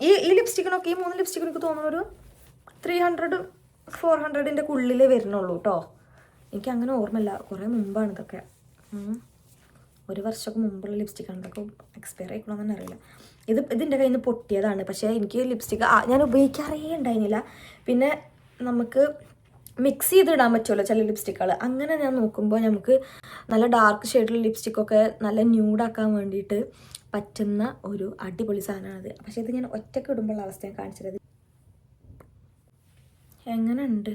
ഈ ലിപ്സ്റ്റിക്കിനൊക്കെ ഈ 3 ലിപ്സ്റ്റിക്കിനൊക്കെ തോന്നുന്നു ഒരു 300-400ൻ്റെ ഉള്ളിലേ വരുന്നുള്ളൂ കേട്ടോ. എനിക്ക് അങ്ങനെ ഓർമ്മയില്ല, കുറേ മുമ്പാണ് ഇതൊക്കെ, 1 വർഷമൊക്കെ മുമ്പുള്ള ലിപ്സ്റ്റിക്കാണ്. ഇതൊക്കെ എക്സ്പയർ ആയിക്കണമെന്ന് തന്നെ അറിയില്ല. ഇതിൻ്റെ കയ്യിൽ നിന്ന് പൊട്ടിയതാണ്, പക്ഷേ എനിക്ക് ലിപ്സ്റ്റിക്ക് ഞാൻ ഉപയോഗിക്കാറേ ഉണ്ടായിരുന്നില്ല. പിന്നെ നമുക്ക് മിക്സ് ചെയ്തിടാൻ പറ്റുമല്ലോ ചില ലിപ്സ്റ്റിക്കുകൾ, അങ്ങനെ ഞാൻ നോക്കുമ്പോൾ നമുക്ക് നല്ല ഡാർക്ക് ഷെയ്ഡുള്ള ലിപ്സ്റ്റിക്കൊക്കെ നല്ല ന്യൂഡാക്കാൻ വേണ്ടിയിട്ട് പറ്റുന്ന ഒരു അടിപൊളി സാധനമാണത്. പക്ഷേ ഇത് ഞാൻ ഒറ്റയ്ക്ക് ഇടുമ്പോഴുള്ള അവസ്ഥ ഞാൻ കാണിച്ചത്. എങ്ങനെ ഉണ്ട്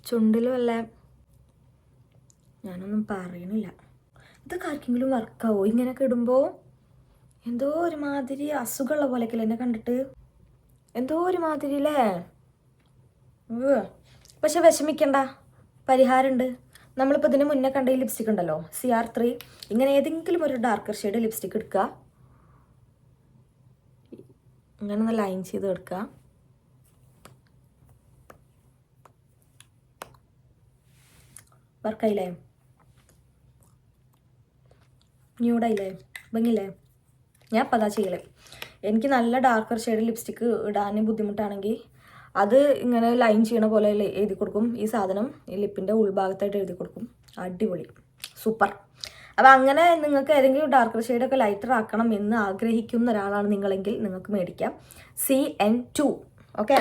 ചുണ്ടിൽ വല്ല, ഞാനൊന്നും പറയണില്ല. ഇതൊക്കെ ആർക്കെങ്കിലും വർക്കാവോ ഇങ്ങനെയൊക്കെ ഇടുമ്പോൾ? എന്തോ ഒരുമാതിരി അസുഖമുള്ള പോലെയൊക്കെയല്ലേ എന്നെ കണ്ടിട്ട്, എന്തോ ഒരുമാതിരി അല്ലേ. പക്ഷെ വിഷമിക്കണ്ട, പരിഹാരമുണ്ട്. നമ്മളിപ്പോൾ ഇതിന് മുന്നേ കണ്ട ഈ ലിപ്സ്റ്റിക് ഉണ്ടല്ലോ CR3, ഇങ്ങനെ ഏതെങ്കിലും ഒരു ഡാർക്കർ ഷെയ്ഡ് ലിപ്സ്റ്റിക് എടുക്കുക, ഇങ്ങനെ ഒന്ന് ലൈൻ ചെയ്ത് എടുക്കുക. വർക്കായില്ലേ, ന്യൂഡായില്ലേ, ഭംഗിയില്ലേ? ഞാൻ അപ്പോൾ അതാ ചെയ്യലേ. എനിക്ക് നല്ല ഡാർക്കർ ഷെയ്ഡ് ലിപ്സ്റ്റിക്ക് ഇടാൻ ബുദ്ധിമുട്ടാണെങ്കിൽ അത് ഇങ്ങനെ ലൈൻ ചെയ്യണ പോലെ എഴുതി കൊടുക്കും. ഈ സാധനം ഈ ലിപ്പിൻ്റെ ഉൾഭാഗത്തായിട്ട് എഴുതി കൊടുക്കും. അടിപൊളി, സൂപ്പർ. അപ്പോൾ അങ്ങനെ നിങ്ങൾക്ക് ഏതെങ്കിലും ഡാർക്കർ ഷെയ്ഡൊക്കെ ലൈറ്റർ ആക്കണം എന്ന് ആഗ്രഹിക്കുന്ന ഒരാളാണ് നിങ്ങളെങ്കിൽ നിങ്ങൾക്ക് മേടിക്കാം CN2. ഓക്കെ,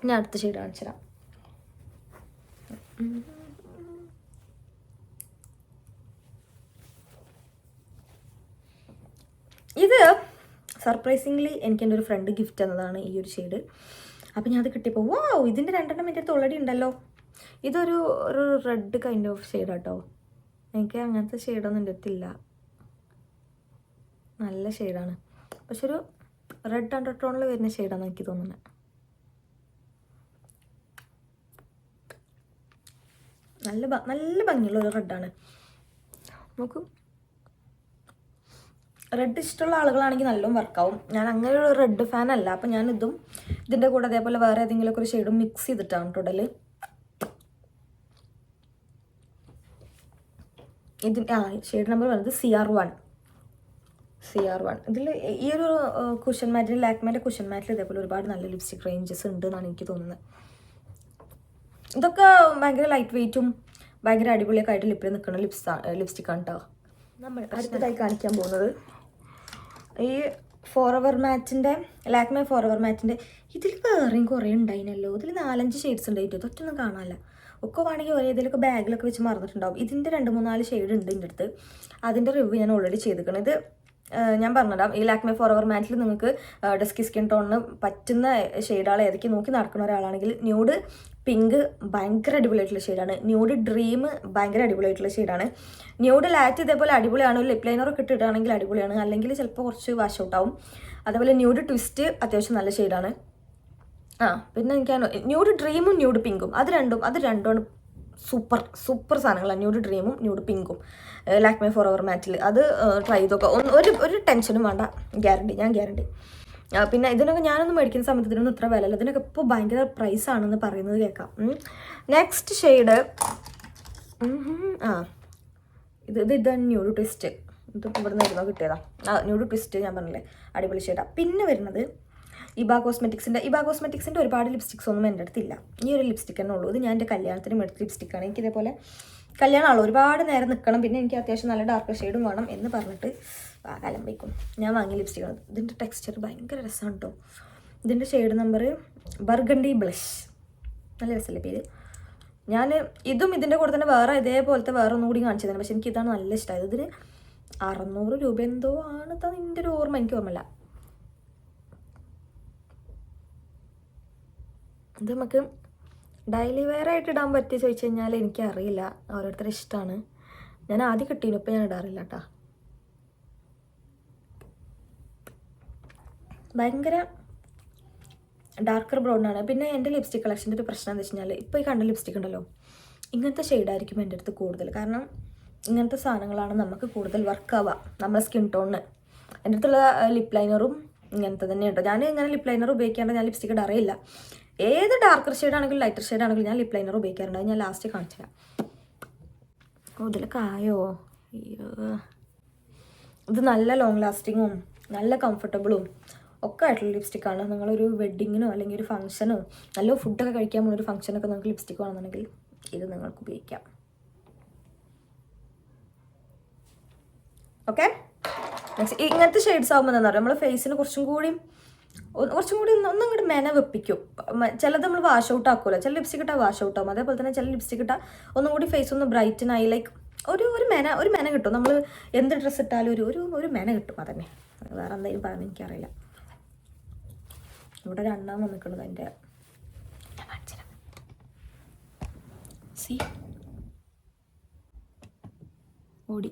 ഞാൻ അടുത്ത ഷെയ്ഡ് കാണിച്ചു തരാം. ഇത് സർപ്രൈസിംഗ്ലി എനിക്ക് എൻ്റെ ഒരു ഫ്രണ്ട് ഗിഫ്റ്റ് തന്നതാണ് ഈ ഒരു ഷെയ്ഡ്. അപ്പോൾ ഞാൻ അത് കിട്ടിയപ്പോൾ ഇതിൻ്റെ 2 എൻ്റെ അടുത്ത് ഓൾറെഡി ഉണ്ടല്ലോ. ഇതൊരു റെഡ് കൈൻഡ് ഓഫ് ഷെയ്ഡ് കേട്ടോ. എനിക്ക് അങ്ങനത്തെ ഷെയ്ഡൊന്നും എൻ്റെ അടുത്തില്ല. നല്ല ഷെയ്ഡാണ്, പക്ഷെ ഒരു റെഡ് അണ്ടർടോണിൽ വരുന്ന ഷെയ്ഡാണ് എനിക്ക് തോന്നുന്നത്. നല്ല ഭംഗിയുള്ള ഒരു റെഡാണ്. നോക്കൂ, റെഡ് ഇഷ്ടമുള്ള ആളുകളാണെങ്കിൽ നല്ലോണം വർക്കാവും. ഞാൻ അങ്ങനെ ഒരു റെഡ് ഫാൻ അല്ല. അപ്പം ഞാൻ ഇതിൻ്റെ കൂടെ അതേപോലെ വേറെ ഏതെങ്കിലുമൊക്കെ ഒരു ഷെയ്ഡും മിക്സ് ചെയ്തിട്ടാണ് ടോട്ടല്. ഷെയ്ഡ് നമ്പർ പറയുന്നത് CR1. CR1. ഇതിൽ ഈ ഒരു കുഷൻ മാറ്റിൽ, ലാക്മേൻ്റെ കുഷൻ മാറ്റിൽ ഇതേപോലെ ഒരുപാട് നല്ല ലിപ്സ്റ്റിക് റേഞ്ചസ് ഉണ്ട് എന്നാണ് എനിക്ക് തോന്നുന്നത്. ഇതൊക്കെ ഭയങ്കര ലൈറ്റ് വെയ്റ്റും ഭയങ്കര അടിപൊളിയൊക്കെ ആയിട്ട് ലിപ്പിൽ നിൽക്കുന്ന ലിപ്സ്റ്റിക്കാണ് കേട്ടോ. നമ്മൾ അടുത്തതായി കാണിക്കാൻ പോകുന്നത് ഈ ഫോറെവർ മാറ്റിൻ്റെ, ലാക്മേ ഫോറെവർ മാറ്റിൻ്റെ. ഇതിൽ വേറെയും കുറേ ഉണ്ടായിനല്ലോ. ഇതിൽ 4-5 ഷെയ്ഡ്സ് ഉണ്ടായിട്ട് ഇതൊറ്റൊന്നും കാണാനില്ല. ഒക്കെ വേണമെങ്കിൽ ഒരേ ഇതിലൊക്കെ ബാഗിലൊക്കെ വെച്ച് മറന്നിട്ടുണ്ടാവും. ഇതിൻ്റെ 2-3-4 ഷെയ്ഡ് ഉണ്ട് എൻ്റെ അടുത്ത്. അതിൻ്റെ റിവ്യൂ ഞാൻ ഓൾറെഡി ചെയ്തിരിക്കണം. ഇത് ഞാൻ പറഞ്ഞിടാം. ഈ ലാക്മേ ഫോറെവർ മാറ്റിൽ നിങ്ങൾക്ക് ഡസ്കി സ്കിൻ ടോണിന് പറ്റുന്ന ഷെയ്ഡുകൾ ഏതൊക്കെ നോക്കി നടക്കുന്ന ഒരാളാണെങ്കിൽ ന്യൂഡ് പിങ്ക് ഭയങ്കര അടിപൊളിയായിട്ടുള്ള ഷെയ്ഡാണ്. ന്യൂഡ് ഡ്രീം ഭയങ്കര അടിപൊളിയായിട്ടുള്ള ഷെയ്ഡാണ്. ന്യൂഡ് ലാറ്റ് ഇതേപോലെ അടിപൊളിയാണ്. ലിപ് ലൈനറൊക്കെ ഇട്ടിട്ടാണെങ്കിൽ അടിപൊളിയാണ്. അല്ലെങ്കിൽ ചിലപ്പോൾ കുറച്ച് വാഷ് ഔട്ട് ആവും. അതേപോലെ ന്യൂഡ് ട്വിസ്റ്റ് അത്യാവശ്യം നല്ല ഷെയ്ഡാണ്. പിന്നെ എനിക്കാണ് ന്യൂഡ് ഡ്രീമും ന്യൂഡ് പിങ്കും, അത് രണ്ടുമാണ് സൂപ്പർ സാധനങ്ങളാണ്. ന്യൂഡ് ഡ്രീമും ന്യൂഡ് പിങ്കും ലാക്മേ ഫോറെവർ മാറ്റിൽ. അത് ട്രൈ ചെയ്തൊക്കെ ഒരു ടെൻഷനും വേണ്ട, ഞാൻ ഗ്യാരണ്ടി. പിന്നെ ഇതിനൊക്കെ ഞാനൊന്നും മേടിക്കുന്ന സമയത്ത് ഇതിനൊന്നും ഇത്ര വിലയില്ല. ഇതിനൊക്കെ ഇപ്പോൾ ഭയങ്കര പ്രൈസ് ആണെന്ന് പറയുന്നത് കേൾക്കാം. നെക്സ്റ്റ് ഷെയ്ഡ് ഇതാണ് ന്യൂഡ് ട്വിസ്റ്റ്. ഇത് ഇവിടെ നിന്ന് ഇരുന്നോ കിട്ടിയതാ. ന്യൂഡ് ട്വിസ്റ്റ് ഞാൻ പറഞ്ഞില്ലേ, അടിപൊളി ഷെയ്ഡാണ്. പിന്നെ വരുന്നത് ഇബ കോസ്മെറ്റിക്സിൻ്റെ ഒരുപാട് ലിപ്സ്റ്റിക്സ് ഒന്നും എൻ്റെ അടുത്തില്ല. ഈ ഒരു ലിപ്സ്റ്റിക് തന്നെ ഉള്ളൂ. ഇത് ഞാൻ എൻ്റെ കല്യാണത്തിന് മേടിച്ച ലിപ്സ്റ്റിക്കാണ്. എനിക്കിതേപോലെ കല്യാണമാണല്ലോ, ഒരുപാട് നേരം നിൽക്കണം, പിന്നെ എനിക്ക് അത്യാവശ്യം നല്ല ഡാർക്ക് ഷെയ്ഡും വേണം എന്ന് പറഞ്ഞിട്ട് കാലം വയ്ക്കും ഞാൻ വാങ്ങിയ ലിപ്സ്റ്റിക്കാണ്. ഇതിൻ്റെ ടെക്സ്ചർ ഭയങ്കര രസമാണ് കേട്ടോ. ഇതിൻ്റെ ഷെയ്ഡ് നമ്പർ ബർഗണ്ടി ബ്ലഷ്. നല്ല രസമല്ലേ പേര്. ഞാൻ ഇതും ഇതിൻ്റെ കൂടെ തന്നെ വേറെ ഇതേപോലത്തെ വേറെ ഒന്നും കൂടി കാണിച്ചു തന്നെ, പക്ഷെ എനിക്കിതാണ് നല്ല ഇഷ്ടമായത്. ഇതിന് 600 രൂപ എന്തോ ആണ് ഇതിൻ്റെ ഒരു ഓർമ്മ, എനിക്ക് ഓർമ്മയില്ല. ഇത് നമുക്ക് ഡെയിലി വെയർ ആയിട്ട് ഇടാൻ പറ്റി ചോദിച്ചു കഴിഞ്ഞാൽ എനിക്കറിയില്ല, ഓരോരുത്തരുടെ ഇഷ്ടമാണ്. ഞാൻ ആദ്യം കിട്ടീനു, ഇപ്പം ഞാൻ ഇടാറില്ല കേട്ടോ. ഭയങ്കര ഡാർക്കർ ബ്രൗൺ ആണ്. പിന്നെ എൻ്റെ ലിപ്സ്റ്റിക് കളക്ഷൻ്റെ ഒരു പ്രശ്നം എന്ന് വെച്ച് കഴിഞ്ഞാൽ ഇപ്പോൾ ഈ കണ്ട ലിപ്സ്റ്റിക് ഉണ്ടല്ലോ, ഇങ്ങനത്തെ ഷെയ്ഡായിരിക്കും എൻ്റെ അടുത്ത് കൂടുതൽ. കാരണം ഇങ്ങനത്തെ സാധനങ്ങളാണ് നമുക്ക് കൂടുതൽ വർക്കാവുക നമ്മുടെ സ്കിൻ ടോണിന്. എൻ്റെ അടുത്തുള്ള ലിപ് ലൈനറും ഇങ്ങനത്തെ തന്നെ കേട്ടോ. ഞാൻ ഇങ്ങനെ ലിപ് ലൈനർ ഉപയോഗിക്കാണ്ട് ഞാൻ ലിപ്സ്റ്റിക് ഇടാറില്ല. ഏത് ഡാർക്കർ ഷെയ്ഡാണെങ്കിലും ലൈറ്റർ ഷെയ്ഡാണെങ്കിലും ഞാൻ ലിപ് ലൈനർ ഉപയോഗിക്കാറുണ്ട്. അത് ഞാൻ ലാസ്റ്റ് കാണിച്ചു തരാം. ഇതിലൊക്കെ ആയോ? ഇത് നല്ല ലോങ് ലാസ്റ്റിങ്ങും നല്ല കംഫർട്ടബിളും ഒക്കെ ആയിട്ടുള്ള ലിപ്സ്റ്റിക്കാണ്. നിങ്ങളൊരു വെഡ്ഡിങ്ങിനോ അല്ലെങ്കിൽ ഒരു ഫംഗ്ഷനോ നല്ല ഫുഡൊക്കെ കഴിക്കാൻ പോകുന്ന ഒരു ഫംഗ്ഷനൊക്കെ നിങ്ങൾക്ക് ലിപ്സ്റ്റിക് വേണമെന്നുണ്ടെങ്കിൽ ഇത് നിങ്ങൾക്ക് ഉപയോഗിക്കാം. ഓക്കെ, നെക്സ്റ്റ് ഇങ്ങനത്തെ ഷെയ്ഡ്സ് ആകുമ്പോൾ എന്താ പറയുക, നമ്മൾ ഫേസിന് കുറച്ചും കൂടി ഒന്നും ഇങ്ങോട്ട് മെന വെപ്പിക്കും. ചിലത് നമ്മൾ വാഷ് ഔട്ട് ആക്കുമല്ലോ, ചില ലിപ്സ്റ്റിക് ഇട്ടാൽ വാഷ് ഔട്ട് ആകും. അതേപോലെ തന്നെ ചില ലിപ്സ്റ്റിക് ഇട്ടാൽ ഒന്നും കൂടി ഫേസ് ഒന്ന് ബ്രൈറ്റനായി, ലൈക്ക് ഒരു മെന കിട്ടും. നമ്മൾ എന്ത് ഡ്രസ്സ് ഇട്ടാലും ഒരു മെന കിട്ടും. അതന്നെ, വേറെ എന്തെങ്കിലും പറയാൻ എനിക്കറിയില്ല. ഇവിടെ 2 വന്നിട്ടുള്ളത് എൻ്റെ ഓടി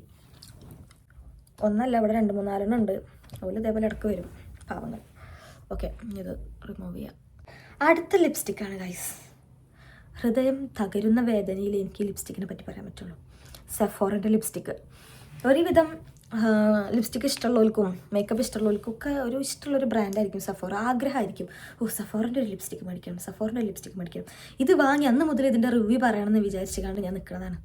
ഒന്നല്ല, ഇവിടെ 2-3-4 ഉണ്ട്. അതുപോലെ ഇതേപോലെ ഇടയ്ക്ക് വരും പാവങ്ങൾ. ഓക്കെ, ഇത് റിമൂവ് ചെയ്യാം. അടുത്ത ലിപ്സ്റ്റിക്കാണ് ഗൈസ്. ഹൃദയം തകരുന്ന വേദനയിൽ എനിക്ക് ലിപ്സ്റ്റിക്കിനെ പറ്റി പറയാൻ പറ്റുള്ളൂ. സെഫോറൻ്റെ ലിപ്സ്റ്റിക്ക്. ഒരുവിധം ലിപ്സ്റ്റിക്ക് ഇഷ്ടമുള്ളവർക്കും മേക്കപ്പ് ഇഷ്ടമുള്ളവർക്കും ഒക്കെ ഇഷ്ടമുള്ളൊരു ബ്രാൻഡായിരിക്കും സെഫോറ. ആഗ്രഹമായിരിക്കും, സെഫോറിൻ്റെ ഒരു ലിപ്സ്റ്റിക്ക് മേടിക്കണം. ഇത് വാങ്ങി അന്ന് മുതൽ ഇതിൻ്റെ റിവ്യൂ പറയണമെന്ന് വിചാരിച്ചുകൊണ്ട് ഞാൻ നിൽക്കുന്നതാണ്.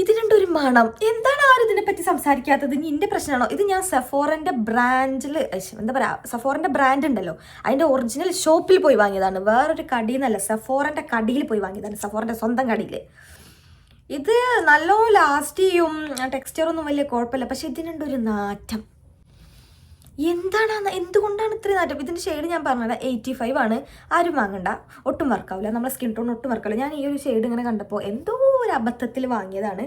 ഇതിനുണ്ട് ഒരു മണം. എന്താണ് ആരും ഇതിനെപ്പറ്റി സംസാരിക്കാത്തത്? ഇനി എൻ്റെ പ്രശ്നമാണോ ഇത്? ഞാൻ സെഫോറൻ്റെ ബ്രാൻഡിൽ എന്താ പറയുക, സെഫോറൻ്റെ ബ്രാൻഡ് ഉണ്ടല്ലോ, അതിൻ്റെ ഒറിജിനൽ ഷോപ്പിൽ പോയി വാങ്ങിയതാണ്, വേറൊരു കടയിൽ നിന്നല്ല. സെഫോറൻ്റെ കടയിൽ പോയി വാങ്ങിയതാണ്, സെഫോറൻ്റെ സ്വന്തം കടയിൽ. ഇത് നല്ലോണം ലാസ്റ്റ് ചെയ്യും, ടെക്സ്ചറൊന്നും വലിയ കുഴപ്പമില്ല. പക്ഷെ ഇതിനുണ്ട് ഒരു നാറ്റം. എന്തുകൊണ്ടാണ് ഇത്രയും നാറ്റം? ഇതിൻ്റെ ഷെയ്ഡ് ഞാൻ പറഞ്ഞത് 85 ആണ്. ആരും വാങ്ങണ്ട, ഒട്ടും വർക്കാവില്ല. നമ്മുടെ സ്കിൻ ടോൺ ഒട്ടും വർക്കാവില്ല. ഞാൻ ഈ ഒരു ഷെയ്ഡ് ഇങ്ങനെ കണ്ടപ്പോൾ എന്തോ ഒരു അബദ്ധത്തിൽ വാങ്ങിയതാണ്.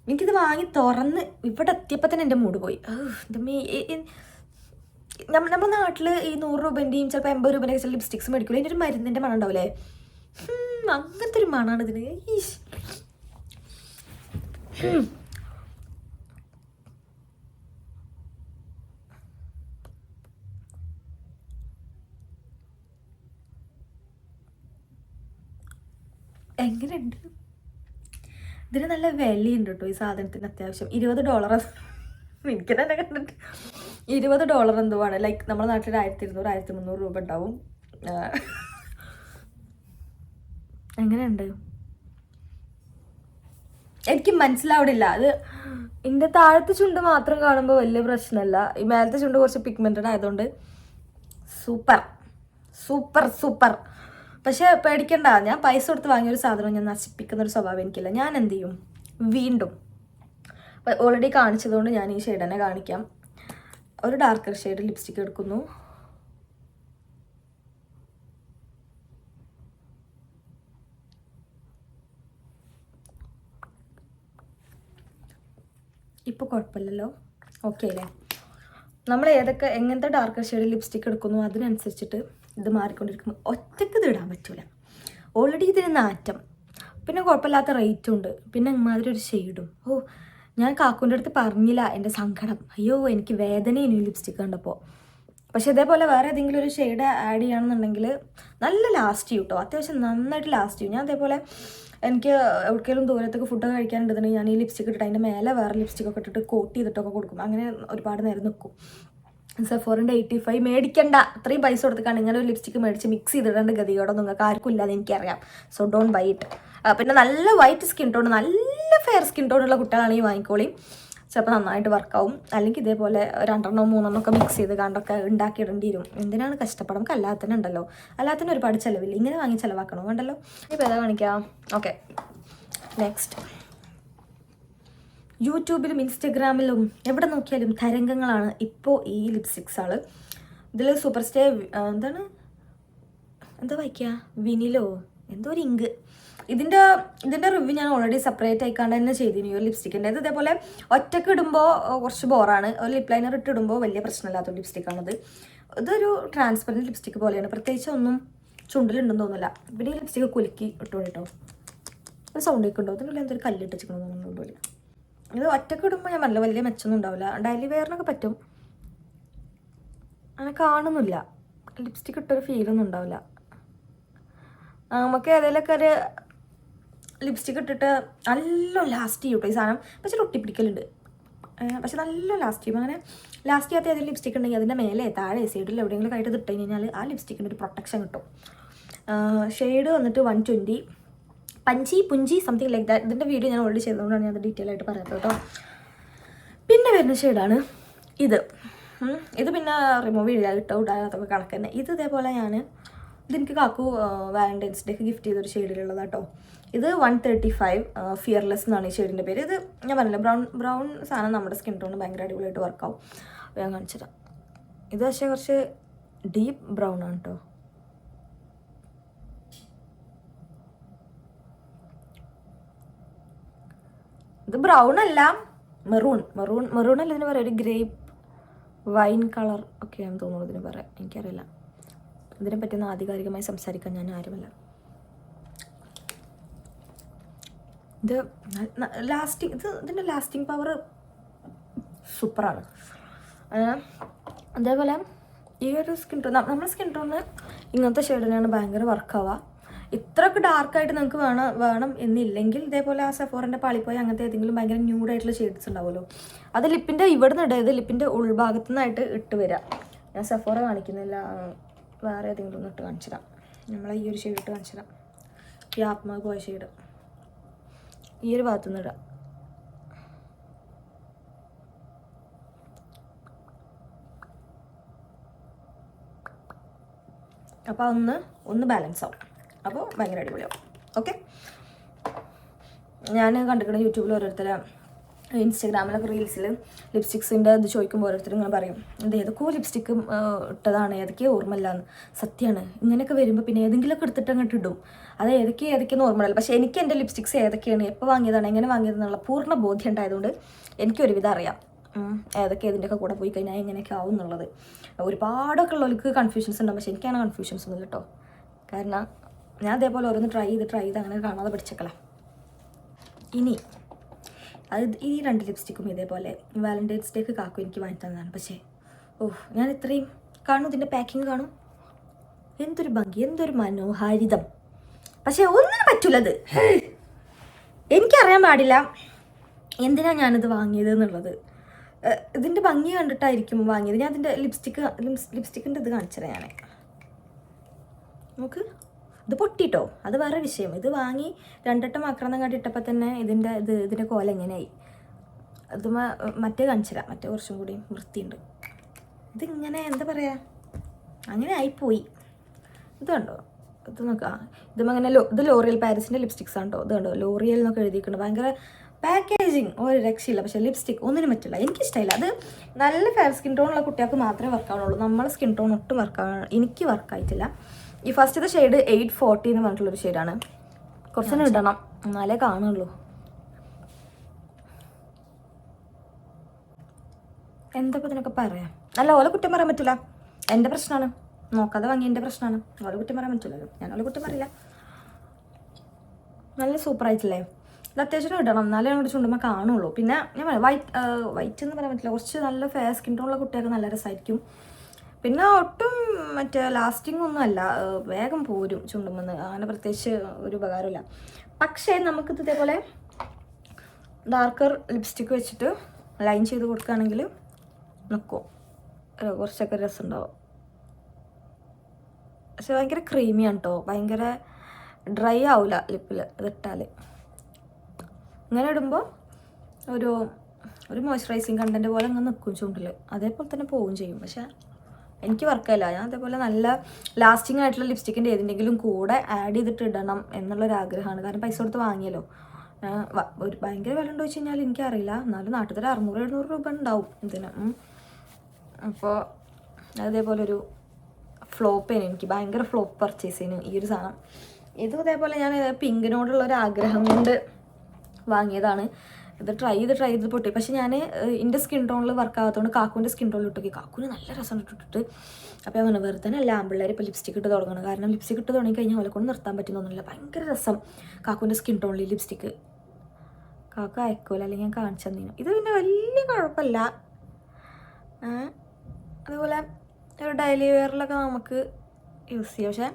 എനിക്കിത് വാങ്ങി തുറന്ന് ഇവിടെ എത്തിയപ്പോൾ തന്നെ എൻ്റെ മൂഡ് പോയി. നമ്മുടെ നാട്ടിൽ ഈ 100 രൂപേൻ്റെയും ചിലപ്പോൾ 80 രൂപേൻ്റെ ചില ലിപ്സ്റ്റിക്സ് മേടിക്കില്ല. ഇതിൻ്റെ ഒരു മരുന്നിൻ്റെ മണം ഉണ്ടാവില്ലേ, അങ്ങനത്തെ ഒരു മണമാണ് ഇതിന്. എങ്ങനെയുണ്ട്? ഇതിന് നല്ല വിലയുണ്ട് കേട്ടോ ഈ സാധനത്തിന്. അത്യാവശ്യം $20. എനിക്ക് തന്നെ കണ്ടിട്ട് $20 എന്തോ ആണ്. ലൈക്ക് നമ്മുടെ നാട്ടിൽ 1200-1300 രൂപ ഉണ്ടാവും. എങ്ങനെയുണ്ട്? എനിക്ക് മനസ്സിലാവണില്ല. അത് എൻ്റെ താഴത്തെ ചുണ്ട് മാത്രം കാണുമ്പോൾ വലിയ പ്രശ്നമല്ല, ഈ മേലത്തെ ചുണ്ട് കുറച്ച് പിഗ്മെൻറ്റഡ് ആയതുകൊണ്ട് സൂപ്പർ സൂപ്പർ സൂപ്പർ. പക്ഷെ പേടിക്കണ്ട, ഞാൻ പൈസ കൊടുത്ത് വാങ്ങിയൊരു സാധനം ഞാൻ നശിപ്പിക്കുന്ന ഒരു സ്വഭാവം എനിക്കില്ല. ഞാൻ എന്ത് ചെയ്യും, വീണ്ടും ഓൾറെഡി കാണിച്ചതുകൊണ്ട് ഞാൻ ഈ ഷെയ്ഡ് തന്നെ കാണിക്കാം. ഒരു ഡാർക്കർ ഷെയ്ഡ് ലിപ്സ്റ്റിക്ക് എടുക്കുന്നു. ഇപ്പോൾ കുഴപ്പമില്ലല്ലോ, ഓക്കെ അല്ലേ? നമ്മൾ എങ്ങനത്തെ ഡാർക്കർ ഷെയ്ഡ് ലിപ്സ്റ്റിക്ക് എടുക്കുന്നു അതിനനുസരിച്ചിട്ട് ഇത് മാറിക്കൊണ്ടിരിക്കുമ്പോൾ ഒറ്റയ്ക്ക് ഇത് ഇടാൻ പറ്റൂല. ഓൾറെഡി ഇതിന് നാറ്റം, പിന്നെ കുഴപ്പമില്ലാത്ത റേറ്റും ഉണ്ട്, പിന്നെ ഇമാതിരി ഒരു ഷെയ്ഡും. ഞാൻ കാക്കുൻ്റെ അടുത്ത് പറഞ്ഞില്ല എൻ്റെ സങ്കടം. അയ്യോ എനിക്ക് വേദനയും ലിപ്സ്റ്റിക്ക് കണ്ടപ്പോൾ. പക്ഷെ ഇതേപോലെ വേറെ ഏതെങ്കിലും ഒരു ഷെയ്ഡ് ആഡ് ചെയ്യുകയാണെന്നുണ്ടെങ്കിൽ നല്ല ലാസ്റ്റ് ചെയ്യും കേട്ടോ, അത്യാവശ്യം നന്നായിട്ട് ലാസ്റ്റ് ചെയ്യും. ഞാൻ അതേപോലെ എനിക്ക് എവിടേക്കെങ്കിലും ദൂരത്തേക്ക് ഫുഡൊക്കെ കഴിക്കാനുണ്ടെന്നുണ്ടെങ്കിൽ ഞാൻ ഈ ലിപ്സ്റ്റിക്ക് ഇട്ടിട്ട് അതിൻ്റെ മേലെ വേറെ ലിപ്സ്റ്റിക്കൊക്കെ ഇട്ടിട്ട് കോട്ട് ചെയ്തിട്ടൊക്കെ കൊടുക്കും. അങ്ങനെ ഒരുപാട് നേരം നിൽക്കും. സെഫോറിൻ്റെ 85 മേടിക്കണ്ട, അത്രയും പൈസ കൊടുത്തിട്ടാണ് ഇങ്ങനെ ഒരു ലിപ്സ്റ്റിക്ക് മേടിച്ച് മിക്സ് ചെയ്തിടേണ്ട ഗതിയോടെ നിങ്ങൾക്ക് ആർക്കും ഇല്ലാതെ എനിക്കറിയാം. So don't buy it. പിന്നെ നല്ല വൈറ്റ് സ്കിൻ ടോൺ, നല്ല ഫെയർ സ്കിൻ ടോണുള്ള കുട്ടികളാണെങ്കിൽ വാങ്ങിക്കോളി, ചിലപ്പോൾ നന്നായിട്ട് വർക്കാവും. അല്ലെങ്കിൽ ഇതേപോലെ 2 3 ഒക്കെ മിക്സ് ചെയ്ത് കണ്ടൊക്കെ ഉണ്ടാക്കിയിടേണ്ടി വരും. എന്തിനാണ് കഷ്ടപ്പെടാം, നമുക്ക് അല്ലാത്തന്നെ ഉണ്ടല്ലോ, അല്ലാത്തന്നെ ഒരുപാട് ചിലവില്ല, ഇങ്ങനെ വാങ്ങി ചിലവാക്കണോ വേണ്ടല്ലോ. ഇപ്പോൾ ഏതാ കാണിക്കാം? Okay, next. യൂട്യൂബിലും ഇൻസ്റ്റഗ്രാമിലും എവിടെ നോക്കിയാലും തരംഗങ്ങളാണ് ഇപ്പോൾ ഈ ലിപ്സ്റ്റിക്സ്. ഇതിൽ സൂപ്പർ സ്റ്റേ എന്താ വായിക്കുക, വിനിലോ എന്തോ ഒരു ഇങ്ക്. ഇതിൻ്റെ റിവ്യൂ ഞാൻ ഓൾറെഡി സെപ്പറേറ്റ് ആയിക്കാണ്ട് തന്നെ ചെയ്തിരുന്നു ഈ ഒരു ലിപ്സ്റ്റിക്കിൻ്റെ. ഇത് ഇതേപോലെ ഒറ്റക്ക് ഇടുമ്പോൾ കുറച്ച് ബോറാണ്, ഒരു ലിപ് ലൈനർ ഇട്ടിടുമ്പോൾ വലിയ പ്രശ്നമില്ലാത്ത ലിപ്സ്റ്റിക്കാണത്. ഇതൊരു ട്രാൻസ്പെറൻറ്റ് ലിപ്സ്റ്റിക്ക് പോലെയാണ്, പ്രത്യേകിച്ച് ഒന്നും ചുണ്ടിലുണ്ടെന്ന് തോന്നില്ല. പിന്നെ ഈ ലിപ്സ്റ്റിക്ക് കുലുക്കി ഇട്ടോട്ടോ, ഒരു സൗണ്ട് ഒക്കെ ഉണ്ടോ, അതിനുള്ള എന്തൊരു കല്ലിട്ട് വെച്ചിട്ടുണ്ടോ. ഇത് ഒറ്റക്ക് ഇടുമ്പോൾ ഞാൻ പറഞ്ഞില്ല വലിയ മെച്ചൊന്നും ഉണ്ടാവില്ല, ഡെയിലി വെയറിനൊക്കെ പറ്റും. അങ്ങനെ കാണുന്നില്ല, ലിപ്സ്റ്റിക്ക് ഇട്ടൊരു ഫീലൊന്നും ഉണ്ടാവില്ല. നമുക്ക് ഏതെങ്കിലുമൊക്കെ ഒരു ലിപ്സ്റ്റിക്ക് ഇട്ടിട്ട് നല്ല ലാസ്റ്റ് ചെയ്യും കേട്ടോ ഈ സാധനം. പക്ഷെ ഒട്ടിപ്പിടിക്കലുണ്ട്, പക്ഷെ നല്ല ലാസ്റ്റ് ചെയ്യും. അങ്ങനെ ലാസ്റ്റ് ചെയ്യാത്ത ഏതെങ്കിലും ലിപ്സ്റ്റിക്ക് ഉണ്ടെങ്കിൽ അതിൻ്റെ മേലെ താഴെ സൈഡിൽ എവിടെയെങ്കിലും ആയിട്ട് ഇട്ട് കഴിഞ്ഞാൽ ആ ലിപ്സ്റ്റിക്കിൻ്റെ ഒരു പ്രൊട്ടക്ഷൻ കിട്ടും. ഷെയ്ഡ് വന്നിട്ട് 120 പഞ്ചി പുഞ്ചി സംതിങ് ലൈക്ക് ദാറ്റ്. ഇതിൻ്റെ വീഡിയോ ഞാൻ ഓൾറെഡി ചെയ്തതുകൊണ്ടാണ് ഞാൻ അത് ഡീറ്റെയിൽ ആയിട്ട് പറയാത്തത് കേട്ടോ. പിന്നെ വരുന്ന ഷെയ്ഡാണ് ഇത്. പിന്നെ റിമൂവ് ചെയ്യില്ല, ഇട്ടോ ഇടാതൊക്കെ കണക്ക് തന്നെ. ഇത് ഇതേപോലെ ഇതെനിക്ക് കാക്കു വാലന്റൈൻസ് ഡേക്ക് ഗിഫ്റ്റ് ചെയ്തൊരു ഷെയ്ഡിലുള്ളതാണ് കേട്ടോ. ഇത് 135 ഫിയർലെസ് എന്നാണ് ഈ ഷെയ്ഡിൻ്റെ പേര്. ഇത് ഞാൻ പറഞ്ഞില്ല ബ്രൗൺ സാധനം നമ്മുടെ സ്കിൻ ടോണ് ഭയങ്കര അടിപൊളിയായിട്ട് വർക്കാവും. ഞാൻ കാണിച്ചുതരാം. ഇത് പക്ഷേ കുറച്ച് ഡീപ്പ് ബ്രൗൺ ആണ് കേട്ടോ. ഇത് ബ്രൗൺ അല്ല, മെറൂൺ അല്ല ഇതിന് പറയാം, ഒരു ഗ്രേപ്പ് വൈൻ കളർ ഒക്കെയാണെന്ന് തോന്നുന്നു ഇതിന് പറയാം, എനിക്കറിയില്ല. ഇതിനെപ്പറ്റിയൊന്നും ആധികാരികമായി സംസാരിക്കാൻ ഞാൻ ആരുമല്ല. ഇതിൻ്റെ ലാസ്റ്റിംഗ് പവർ സൂപ്പറാണ്. അതേപോലെ ഈ ഒരു സ്കിൻ ടോൺ, നമ്മുടെ സ്കിൻ ടോണിന് ഇങ്ങനത്തെ ഷെയ്ഡിനാണ് ഭയങ്കര വർക്കാവുക. ഇത്രയൊക്കെ ഡാർക്കായിട്ട് നിങ്ങൾക്ക് വേണം എന്നില്ലെങ്കിൽ ഇതേപോലെ ആ സെഫോറിൻ്റെ പാളിപ്പോയി അങ്ങനത്തെ ഏതെങ്കിലും ഭയങ്കര ന്യൂഡായിട്ടുള്ള ഷെയ്ഡ്സ് ഉണ്ടാവുമല്ലോ, അത് ലിപ്പിൻ്റെ ഇവിടെ നിന്ന് ഇടരുത്, ലിപ്പിൻ്റെ ഉൾഭാഗത്തു നിന്നായിട്ട് ഇട്ട് വരാം. ഞാൻ സെഫോറ കാണിക്കുന്നില്ല, വേറെ ഏതെങ്കിലും ഒന്ന് ഇട്ട് കാണിച്ചിടാം. നമ്മളെ ഈ ഒരു ഷെയ്ഡ് ഇട്ട് കാണിച്ചിടാം. ഈ ആത്മാവ് പോയ ഷെയ്ഡ് ഈ ഒരു ഭാഗത്തു നിന്ന് ഇടാം. അപ്പോൾ ഒന്ന് ബാലൻസ് ആവും, അപ്പോൾ ഭയങ്കര അടിപൊളിയാവും. ഓക്കെ, ഞാൻ കണ്ടിട്ടുണ്ട് യൂട്യൂബിൽ ഓരോരുത്തരെ ഇൻസ്റ്റാഗ്രാമിലൊക്കെ റീൽസിൽ ലിപ്സ്റ്റിക്സിൻ്റെ ഇത് ചോദിക്കുമ്പോൾ ഓരോരുത്തരും ഇങ്ങനെ പറയും ഇത് ഏതൊക്കെയോ ലിപ്സ്റ്റിക്ക് ഇട്ടതാണ്, ഏതൊക്കെയോ ഓർമ്മയില്ലാന്ന്. സത്യമാണ്, ഇങ്ങനെയൊക്കെ വരുമ്പോൾ പിന്നെ ഏതെങ്കിലുമൊക്കെ എടുത്തിട്ട് അങ്ങോട്ട് ഇടും. അത് ഏതൊക്കെയെന്ന് ഓർമ്മയില്ല. പക്ഷേ എനിക്ക് എൻ്റെ ലിപ്സ്റ്റിക്സ് ഏതൊക്കെയാണ്, എപ്പോൾ വാങ്ങിയതാണ്, എങ്ങനെ വാങ്ങിയതെന്നുള്ള പൂർണ്ണ ബോധ്യം ഉണ്ടായതുകൊണ്ട് എനിക്കൊരുവിധം അറിയാം ഏതൊക്കെ ഇതിൻ്റെയൊക്കെ കൂടെ പോയി കഴിഞ്ഞാൽ എങ്ങനെയൊക്കെ ആവും എന്നുള്ളത്. ഒരുപാടൊക്കെ ഉള്ളവർക്ക് കൺഫ്യൂഷൻസ് ഉണ്ടാവും, പക്ഷേ എനിക്കാണ് കൺഫ്യൂഷൻസ് ഒന്നും കേട്ടോ. കാരണം ഞാൻ അതേപോലെ ഓരോന്ന് ട്രൈ ചെയ്ത് അങ്ങനെ കാണാതെ പഠിച്ചേക്കല. ഇനി ഈ 2 ലിപ്സ്റ്റിക്കും ഇതേപോലെ വാലന്റൈൻസ് ഡേക്ക് കാക്കു എനിക്ക് വാങ്ങി തന്നതാണ്. പക്ഷേ ഞാൻ ഇത്രയും കാണും, ഇതിൻ്റെ പാക്കിങ് കാണും, എന്തൊരു ഭംഗി, എന്തൊരു മനോഹാരിതം. പക്ഷേ ഒന്നിനും പറ്റൂലത്. എനിക്കറിയാൻ പാടില്ല എന്തിനാണ് ഞാനിത് വാങ്ങിയത് എന്നുള്ളത്. ഇതിൻ്റെ ഭംഗി കണ്ടിട്ടായിരിക്കും വാങ്ങിയത്. ഞാൻ അതിൻ്റെ ലിപ്സ്റ്റിക്കിൻ്റെ ഇത് കാണിച്ചത്. ഞാൻ നോക്ക്, ഇത് പൊട്ടിട്ടോ, അത് വേറെ വിഷയം. ഇത് വാങ്ങി 2 വട്ടം ആക്രമണം കാട്ടിയിട്ടപ്പോൾ തന്നെ ഇതിൻ്റെ കോല എങ്ങനെയായി. അത് മറ്റേ കാണിച്ചില്ല, മറ്റേ കുറച്ചും കൂടി വൃത്തിയുണ്ട്. ഇതിങ്ങനെ എന്താ പറയുക, അങ്ങനെ ആയിപ്പോയി. ഇത് കണ്ടോ, ഇത് നോക്കാം. അങ്ങനെ ഇത് ലോറിയൽ പാരീസിൻ്റെ ലിപ്സ്റ്റിക്സ് ആണ് കേട്ടോ. ഇത് കണ്ടോ, ലോറിയൽ എന്നൊക്കെ എഴുതിയിട്ടുണ്ട്. ഭയങ്കര പാക്കേജിങ് ഒരു രക്ഷയില്ല. പക്ഷേ ലിപ്സ്റ്റിക് ഒന്നിനും പറ്റില്ല, എനിക്കിഷ്ടമില്ല. അത് നല്ല ഫെയർ സ്കിൻ ടോണുള്ള കുട്ടികൾക്ക് മാത്രമേ വർക്കാവുള്ളൂ. നമ്മളെ സ്കിൻ ടോൺ ഒട്ടും എനിക്ക് വർക്കായിട്ടില്ല. ഈ ഫസ്റ്റത്തെ ഷെയ്ഡ് 840 എന്ന് പറഞ്ഞിട്ടുള്ളൊരു ഷെയ്ഡാണ്. കുറച്ചൊന്നും ഇടണം എന്നാലേ കാണുള്ളൂ. എന്താ ഇപ്പം ഇതിനൊക്കെ പറയാം. അല്ല, ഓലെ കുറ്റം പറയാൻ പറ്റില്ല, എൻ്റെ പ്രശ്നമാണ്. നോക്കാതെ വാങ്ങി എൻ്റെ പ്രശ്നമാണ്. ഓലെ കുറ്റം പറയാൻ പറ്റില്ലല്ലോ, ഞാൻ ഓലെ കുറ്റം പറയില്ല. നല്ല സൂപ്പറായിട്ടില്ലേ? ഇത് അത്യാവശ്യം ഇടണം എന്നാലേ അങ്ങോട്ട് ചുണ്ടുമ്പോൾ കാണുള്ളൂ. പിന്നെ ഞാൻ പറയാം, വൈറ്റ് എന്ന് പറയാൻ പറ്റില്ല, കുറച്ച് നല്ല ഫെയർ സ്കിൻ ടോണുള്ള കുട്ടികൾക്ക് നല്ല രസമായിരിക്കും. പിന്നെ ഒട്ടും മറ്റേ ലാസ്റ്റിംഗ് ഒന്നും അല്ല, വേഗം പോരും ചുണ്ടുമെന്ന്. അങ്ങനെ പ്രത്യേകിച്ച് ഒരു ഉപകാരമില്ല. പക്ഷേ നമുക്കിത് ഇതേപോലെ ഡാർക്കർ ലിപ്സ്റ്റിക്ക് വെച്ചിട്ട് ലൈൻ ചെയ്ത് കൊടുക്കുകയാണെങ്കിൽ നിൽക്കും, കുറച്ചൊക്കെ രസമുണ്ടാവും. പക്ഷെ ഭയങ്കര ക്രീമിയാണ് കേട്ടോ, ഭയങ്കര ഡ്രൈ ആവില്ല ലിപ്പിൽ ഇതിട്ടാൽ. ഇങ്ങനെ ഇടുമ്പോൾ ഒരു മോയ്സ്ചറൈസിങ് കണ്ടൻറ്റ് പോലെ അങ്ങ് നിൽക്കും ചുണ്ടിൽ, അതേപോലെ തന്നെ പോവുകയും ചെയ്യും. പക്ഷേ എനിക്ക് വർക്കായില്ല. ഞാൻ അതേപോലെ നല്ല ലാസ്റ്റിംഗ് ആയിട്ടുള്ള ലിപ്സ്റ്റിക്കിൻ്റെ ഏതിൻ്റെങ്കിലും കൂടെ ആഡ് ചെയ്തിട്ട് ഇടണം എന്നുള്ളൊരാഗ്രഹമാണ്. കാരണം പൈസ കൊടുത്ത് വാങ്ങിയല്ലോ. ഒരു ഭയങ്കര വില ഉണ്ടോ വെച്ച് കഴിഞ്ഞാൽ എനിക്കറിയില്ല, എന്നാലും നാട്ടിൽ 600-700 രൂപ ഉണ്ടാവും ഇതിന്. അപ്പോൾ അതേപോലെ ഒരു ഫ്ലോപ്പേന്, എനിക്ക് ഭയങ്കര ഫ്ലോപ്പ് പർച്ചേസ് ചെയ്യുന്നു ഈ ഒരു സാധനം. ഇതും അതേപോലെ ഞാൻ പിങ്കിനോടുള്ള ഒരു ആഗ്രഹം കൊണ്ട് വാങ്ങിയതാണ്. ഇത് ട്രൈ ചെയ്ത് പൊട്ടി. പക്ഷെ ഞാൻ എൻ്റെ സ്കിൻ ടോണിൽ വർക്ക് ആകാത്തതുകൊണ്ട് കാക്കുവിൻ്റെ സ്കിൻ ടോണിൽ ഇട്ടോക്കി. കാക്കുവിന് നല്ല രസം ഇട്ടിട്ട്. അപ്പോൾ ഞാൻ പറഞ്ഞു, വെറുതെ അല്ല ആമ്പിള്ളേർ ഇപ്പോൾ ലിപ്സ്റ്റിക് ഇട്ട് തുടങ്ങണം. കാരണം ലിപ്സ്റ്റിക് ഇട്ട് തുടങ്ങി കഴിഞ്ഞാൽ അവരെ കൊണ്ട് നിർത്താൻ പറ്റുന്നൊന്നുമില്ല. ഭയങ്കര രസം കാക്കുവിൻ്റെ സ്കിൻ ടോണിൽ ലിപ്സ്റ്റിക്ക്. കാക്ക അയക്കൂല, അല്ലെങ്കിൽ ഞാൻ കാണിച്ചു തന്നീനു. ഇത് പിന്നെ വലിയ കുഴപ്പമില്ല. അതുപോലെ ഒരു ഡെയിലി വെയറിലൊക്കെ നമുക്ക് യൂസ് ചെയ്യാം. പക്ഷേ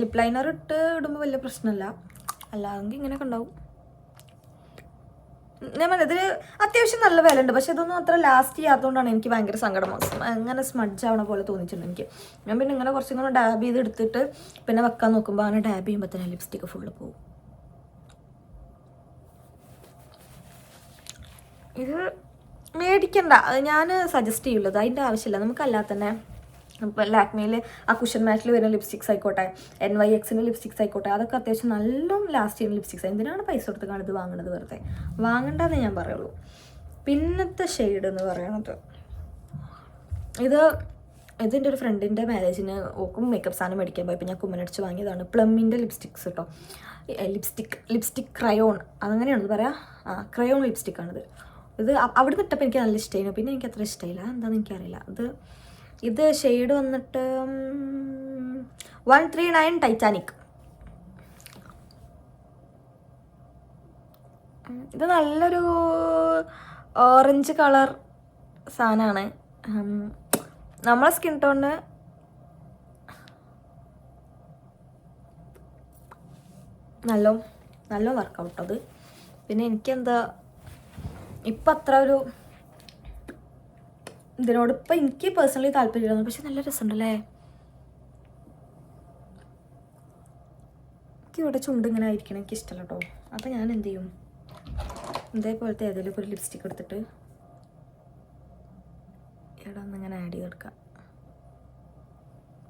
ലിപ് ലൈനർ ഇടുമ്പോൾ വലിയ പ്രശ്നമില്ല. അല്ലാതെങ്കിൽ ഇങ്ങനെയൊക്കെ ഉണ്ടാവും. ഞാൻ പറഞ്ഞത് ഇതിന് അത്യാവശ്യം നല്ല വില ഉണ്ട്. പക്ഷെ ഇതൊന്നും അത്ര ലാസ്റ്റ് ചെയ്യാത്തതുകൊണ്ടാണ് എനിക്ക് ഭയങ്കര സങ്കടം. അങ്ങനെ സ്മഡ്ജ് ആവണ പോലെ തോന്നിയിട്ടുണ്ട് എനിക്ക്. ഞാൻ പിന്നെ ഇങ്ങനെ കുറച്ചിങ്ങനെ ഡാബ് ചെയ്ത് എടുത്തിട്ട് പിന്നെ വെക്കാൻ നോക്കുമ്പോൾ അങ്ങനെ ഡാബ് ചെയ്യുമ്പോൾ തന്നെ ലിപ്സ്റ്റിക്ക് ഫുള്ള് പോകും. ഇത് മേടിക്കണ്ട, ഞാൻ സജസ്റ്റ് ചെയ്യുള്ളത്. അതിൻ്റെ ആവശ്യമില്ല. നമുക്കല്ലാതെ തന്നെ ഇപ്പോൾ ലാക്മേയിൽ ആ കുഷൻ മാറ്റിൽ വരുന്ന ലിപ്സ്റ്റിക്സ് ആയിക്കോട്ടെ, NYXൻ്റെ ലിപ്സ്റ്റിക്സ് ആയിക്കോട്ടെ, അതൊക്കെ അത്യാവശ്യം നല്ലോണം ലാസ്റ്റ് ചെയ്യുന്ന ലിപ്സ്റ്റിക്സ്. എന്തിനാണ് പൈസ കൊടുത്ത് ഇത് വാങ്ങുന്നത്? വെറുതെ വാങ്ങണ്ടെന്നേ ഞാൻ പറയുള്ളൂ. പിന്നത്തെ ഷെയ്ഡ് എന്ന് പറയുന്നത് ഇതിൻ്റെ ഒരു ഫ്രണ്ടിൻ്റെ മാരേജിന് ഓക്കും മേക്കപ്പ് സാധനം മേടിക്കാൻ പോയപ്പോൾ ഞാൻ കുമ്മനടിച്ച് വാങ്ങിയതാണ്. പ്ലമ്മിൻ്റെ ലിപ്സ്റ്റിക്സ് കേട്ടോ. ലിപ്സ്റ്റിക് ക്രയോൺ, അതങ്ങനെയാണെന്ന് പറയാം. ക്രയോൺ ലിപ്സ്റ്റിക്കാണിത്. ഇത് അവിടെ നിന്നിട്ടപ്പോൾ എനിക്ക് നല്ല ഇഷ്ടമായിരുന്നു. പിന്നെ എനിക്ക് അത്ര ഇഷ്ടമായില്ല, എന്താണെന്ന് എനിക്കറിയില്ല. ഇത് ഷെയ്ഡ് വന്നിട്ട് 139 ടൈറ്റാനിക്. ഇത് നല്ലൊരു ഓറഞ്ച് കളർ സാധനമാണ്. നമ്മളെ സ്കിൻ ടോണിന് നല്ല വർക്കൗട്ട് അത്. പിന്നെ എനിക്കെന്താ ഇപ്പം അത്ര ഒരു ഇതിനോട് ഇപ്പം എനിക്ക് പേഴ്സണലി താല്പര്യമില്ല. പക്ഷെ നല്ല രസമുണ്ടല്ലേ. എനിക്ക് ഇവിടെ ചുണ്ട് ഇങ്ങനെ ആയിരിക്കണം എനിക്കിഷ്ടമല്ല കേട്ടോ. അപ്പം ഞാൻ എന്ത് ചെയ്യും, ഇതേപോലത്തെ ഏതെങ്കിലും ഒരു ലിപ്സ്റ്റിക്ക് എടുത്തിട്ട് ഇവിടെ ഒന്നിങ്ങനെ ആഡ് ചെയ്തെടുക്കാം.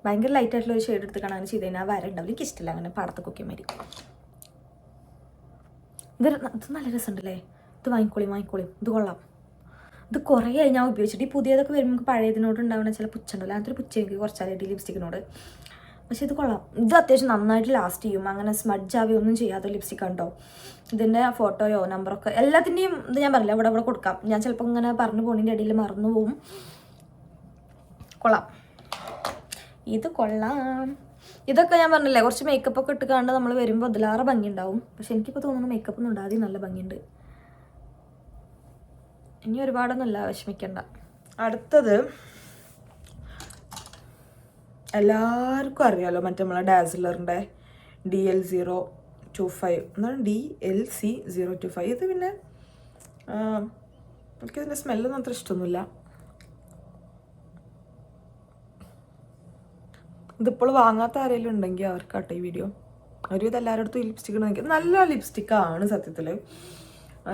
ഭയങ്കര ലൈറ്റായിട്ടുള്ള ഒരു ഷെയ്ഡ് എടുത്ത് കാണാൻ ചെയ്ത് കഴിഞ്ഞാൽ വര ഉണ്ടാവില്ല. എനിക്കിഷ്ടമില്ല അങ്ങനെ പടത്തൊക്കെ മാതിരി. ഇത് നല്ല രസമുണ്ടല്ലേ. ഇത് വാങ്ങിക്കോളി, ഇത് കൊള്ളാം. ഇത് കുറേ ഞാൻ ഉപയോഗിച്ചിട്ട്. ഈ പുതിയതൊക്കെ വരുമ്പോൾ നമുക്ക് പഴയതിനോട് ഉണ്ടാവുന്ന ചില പുച്ഛുണ്ടല്ലോ, അങ്ങനത്തെ ഒരു പുച്ഛ എനിക്ക് കുറച്ചാലായിട്ട് ലിപ്സ്റ്റിക്കിനോട്. പക്ഷേ ഇത് കൊള്ളാം. ഇത് അത്യാവശ്യം നന്നായിട്ട് ലാസ്റ്റ് ചെയ്യും. അങ്ങനെ സ്മഡ്ജ് ആവുകയൊന്നും ചെയ്യാത്ത ലിപ്സ്റ്റിക് ഉണ്ടോ. ഇതിൻ്റെ ഫോട്ടോയോ നമ്പറൊക്കെ എല്ലാത്തിൻ്റെയും ഇത് ഞാൻ പറഞ്ഞില്ല, ഇവിടെ കൊടുക്കാം. ഞാൻ ചിലപ്പോൾ ഇങ്ങനെ പറഞ്ഞു പോകുന്നതിൻ്റെ ഇടയിൽ മറന്നു പോവും. കൊള്ളാം, ഇത് കൊള്ളാം. ഇതൊക്കെ ഞാൻ പറഞ്ഞില്ലേ, കുറച്ച് മേക്കപ്പൊക്കെ ഇട്ട് കണ്ട് നമ്മൾ വരുമ്പോൾ അതിലാറെ ഭംഗി ഉണ്ടാവും. പക്ഷെ എനിക്കിപ്പോൾ തോന്നുന്നു മേക്കപ്പ് ഒന്നും ഉണ്ടാതി നല്ല ഭംഗിയുണ്ട്. ഇനി ഒരുപാടൊന്നുമില്ല, വിഷമിക്കണ്ട. അടുത്തത് എല്ലാവർക്കും അറിയാമല്ലോ, മറ്റേ നമ്മളെ ഡാസിലറിൻ്റെ DL025 എന്താണ് DLC025. ഇത് പിന്നെ എനിക്കിതിൻ്റെ സ്മെല്ലൊന്നും അത്ര ഇഷ്ടമൊന്നുമില്ല. ഇതിപ്പോൾ വാങ്ങാത്ത ആരെങ്കിലും ഉണ്ടെങ്കിൽ അവർക്കാട്ടെ ഈ വീഡിയോ. ഒരുവിധം എല്ലാവരുടെ അടുത്തും ഈ ലിപ്സ്റ്റിക് ഉണ്ടെങ്കിൽ നല്ല ലിപ്സ്റ്റിക്കാണ് സത്യത്തിൽ.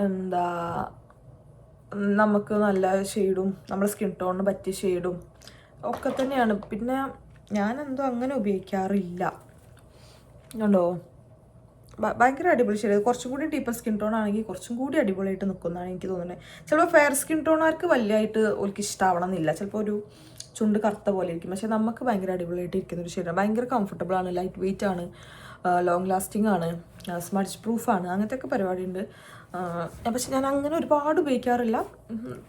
എന്താ നമുക്ക് നല്ല ഷെയ്ഡും നമ്മുടെ സ്കിൻ ടോണിന് പറ്റിയ ഷെയ്ഡും ഒക്കെ തന്നെയാണ്. പിന്നെ ഞാനെന്തോ അങ്ങനെ ഉപയോഗിക്കാറില്ല കണ്ടോ. ഭയങ്കര അടിപൊളി ഷെയ്ഡ്. കുറച്ചും കൂടി ഡീപ്പർ സ്കിൻ ടോൺ ആണെങ്കിൽ കുറച്ചും കൂടി അടിപൊളിയായിട്ട് നിൽക്കുന്നതാണ് എനിക്ക് തോന്നുന്നത്. ചിലപ്പോൾ ഫെയർ സ്കിൻ ടോണാർക്ക് വലിയതായിട്ട് അവർക്ക് ഇഷ്ടമാവണം എന്നില്ല, ചിലപ്പോൾ ഒരു ചുണ്ട് കറുത്ത പോലെ ഇരിക്കും. പക്ഷെ നമുക്ക് ഭയങ്കര അടിപൊളിയായിട്ട് ഇരിക്കുന്ന ഒരു ഷെയ്ഡാണ്. ഭയങ്കര കംഫർട്ടബിൾ ആണ്, ലൈറ്റ് വെയിറ്റ് ആണ്, ലോങ് ലാസ്റ്റിംഗ് ആണ്, സ്മഡ്ജ് പ്രൂഫാണ്, അങ്ങനത്തെ ഒക്കെ പരിപാടിയുണ്ട്. പക്ഷെ ഞാൻ അങ്ങനെ ഒരുപാട് ഉപയോഗിക്കാറില്ല.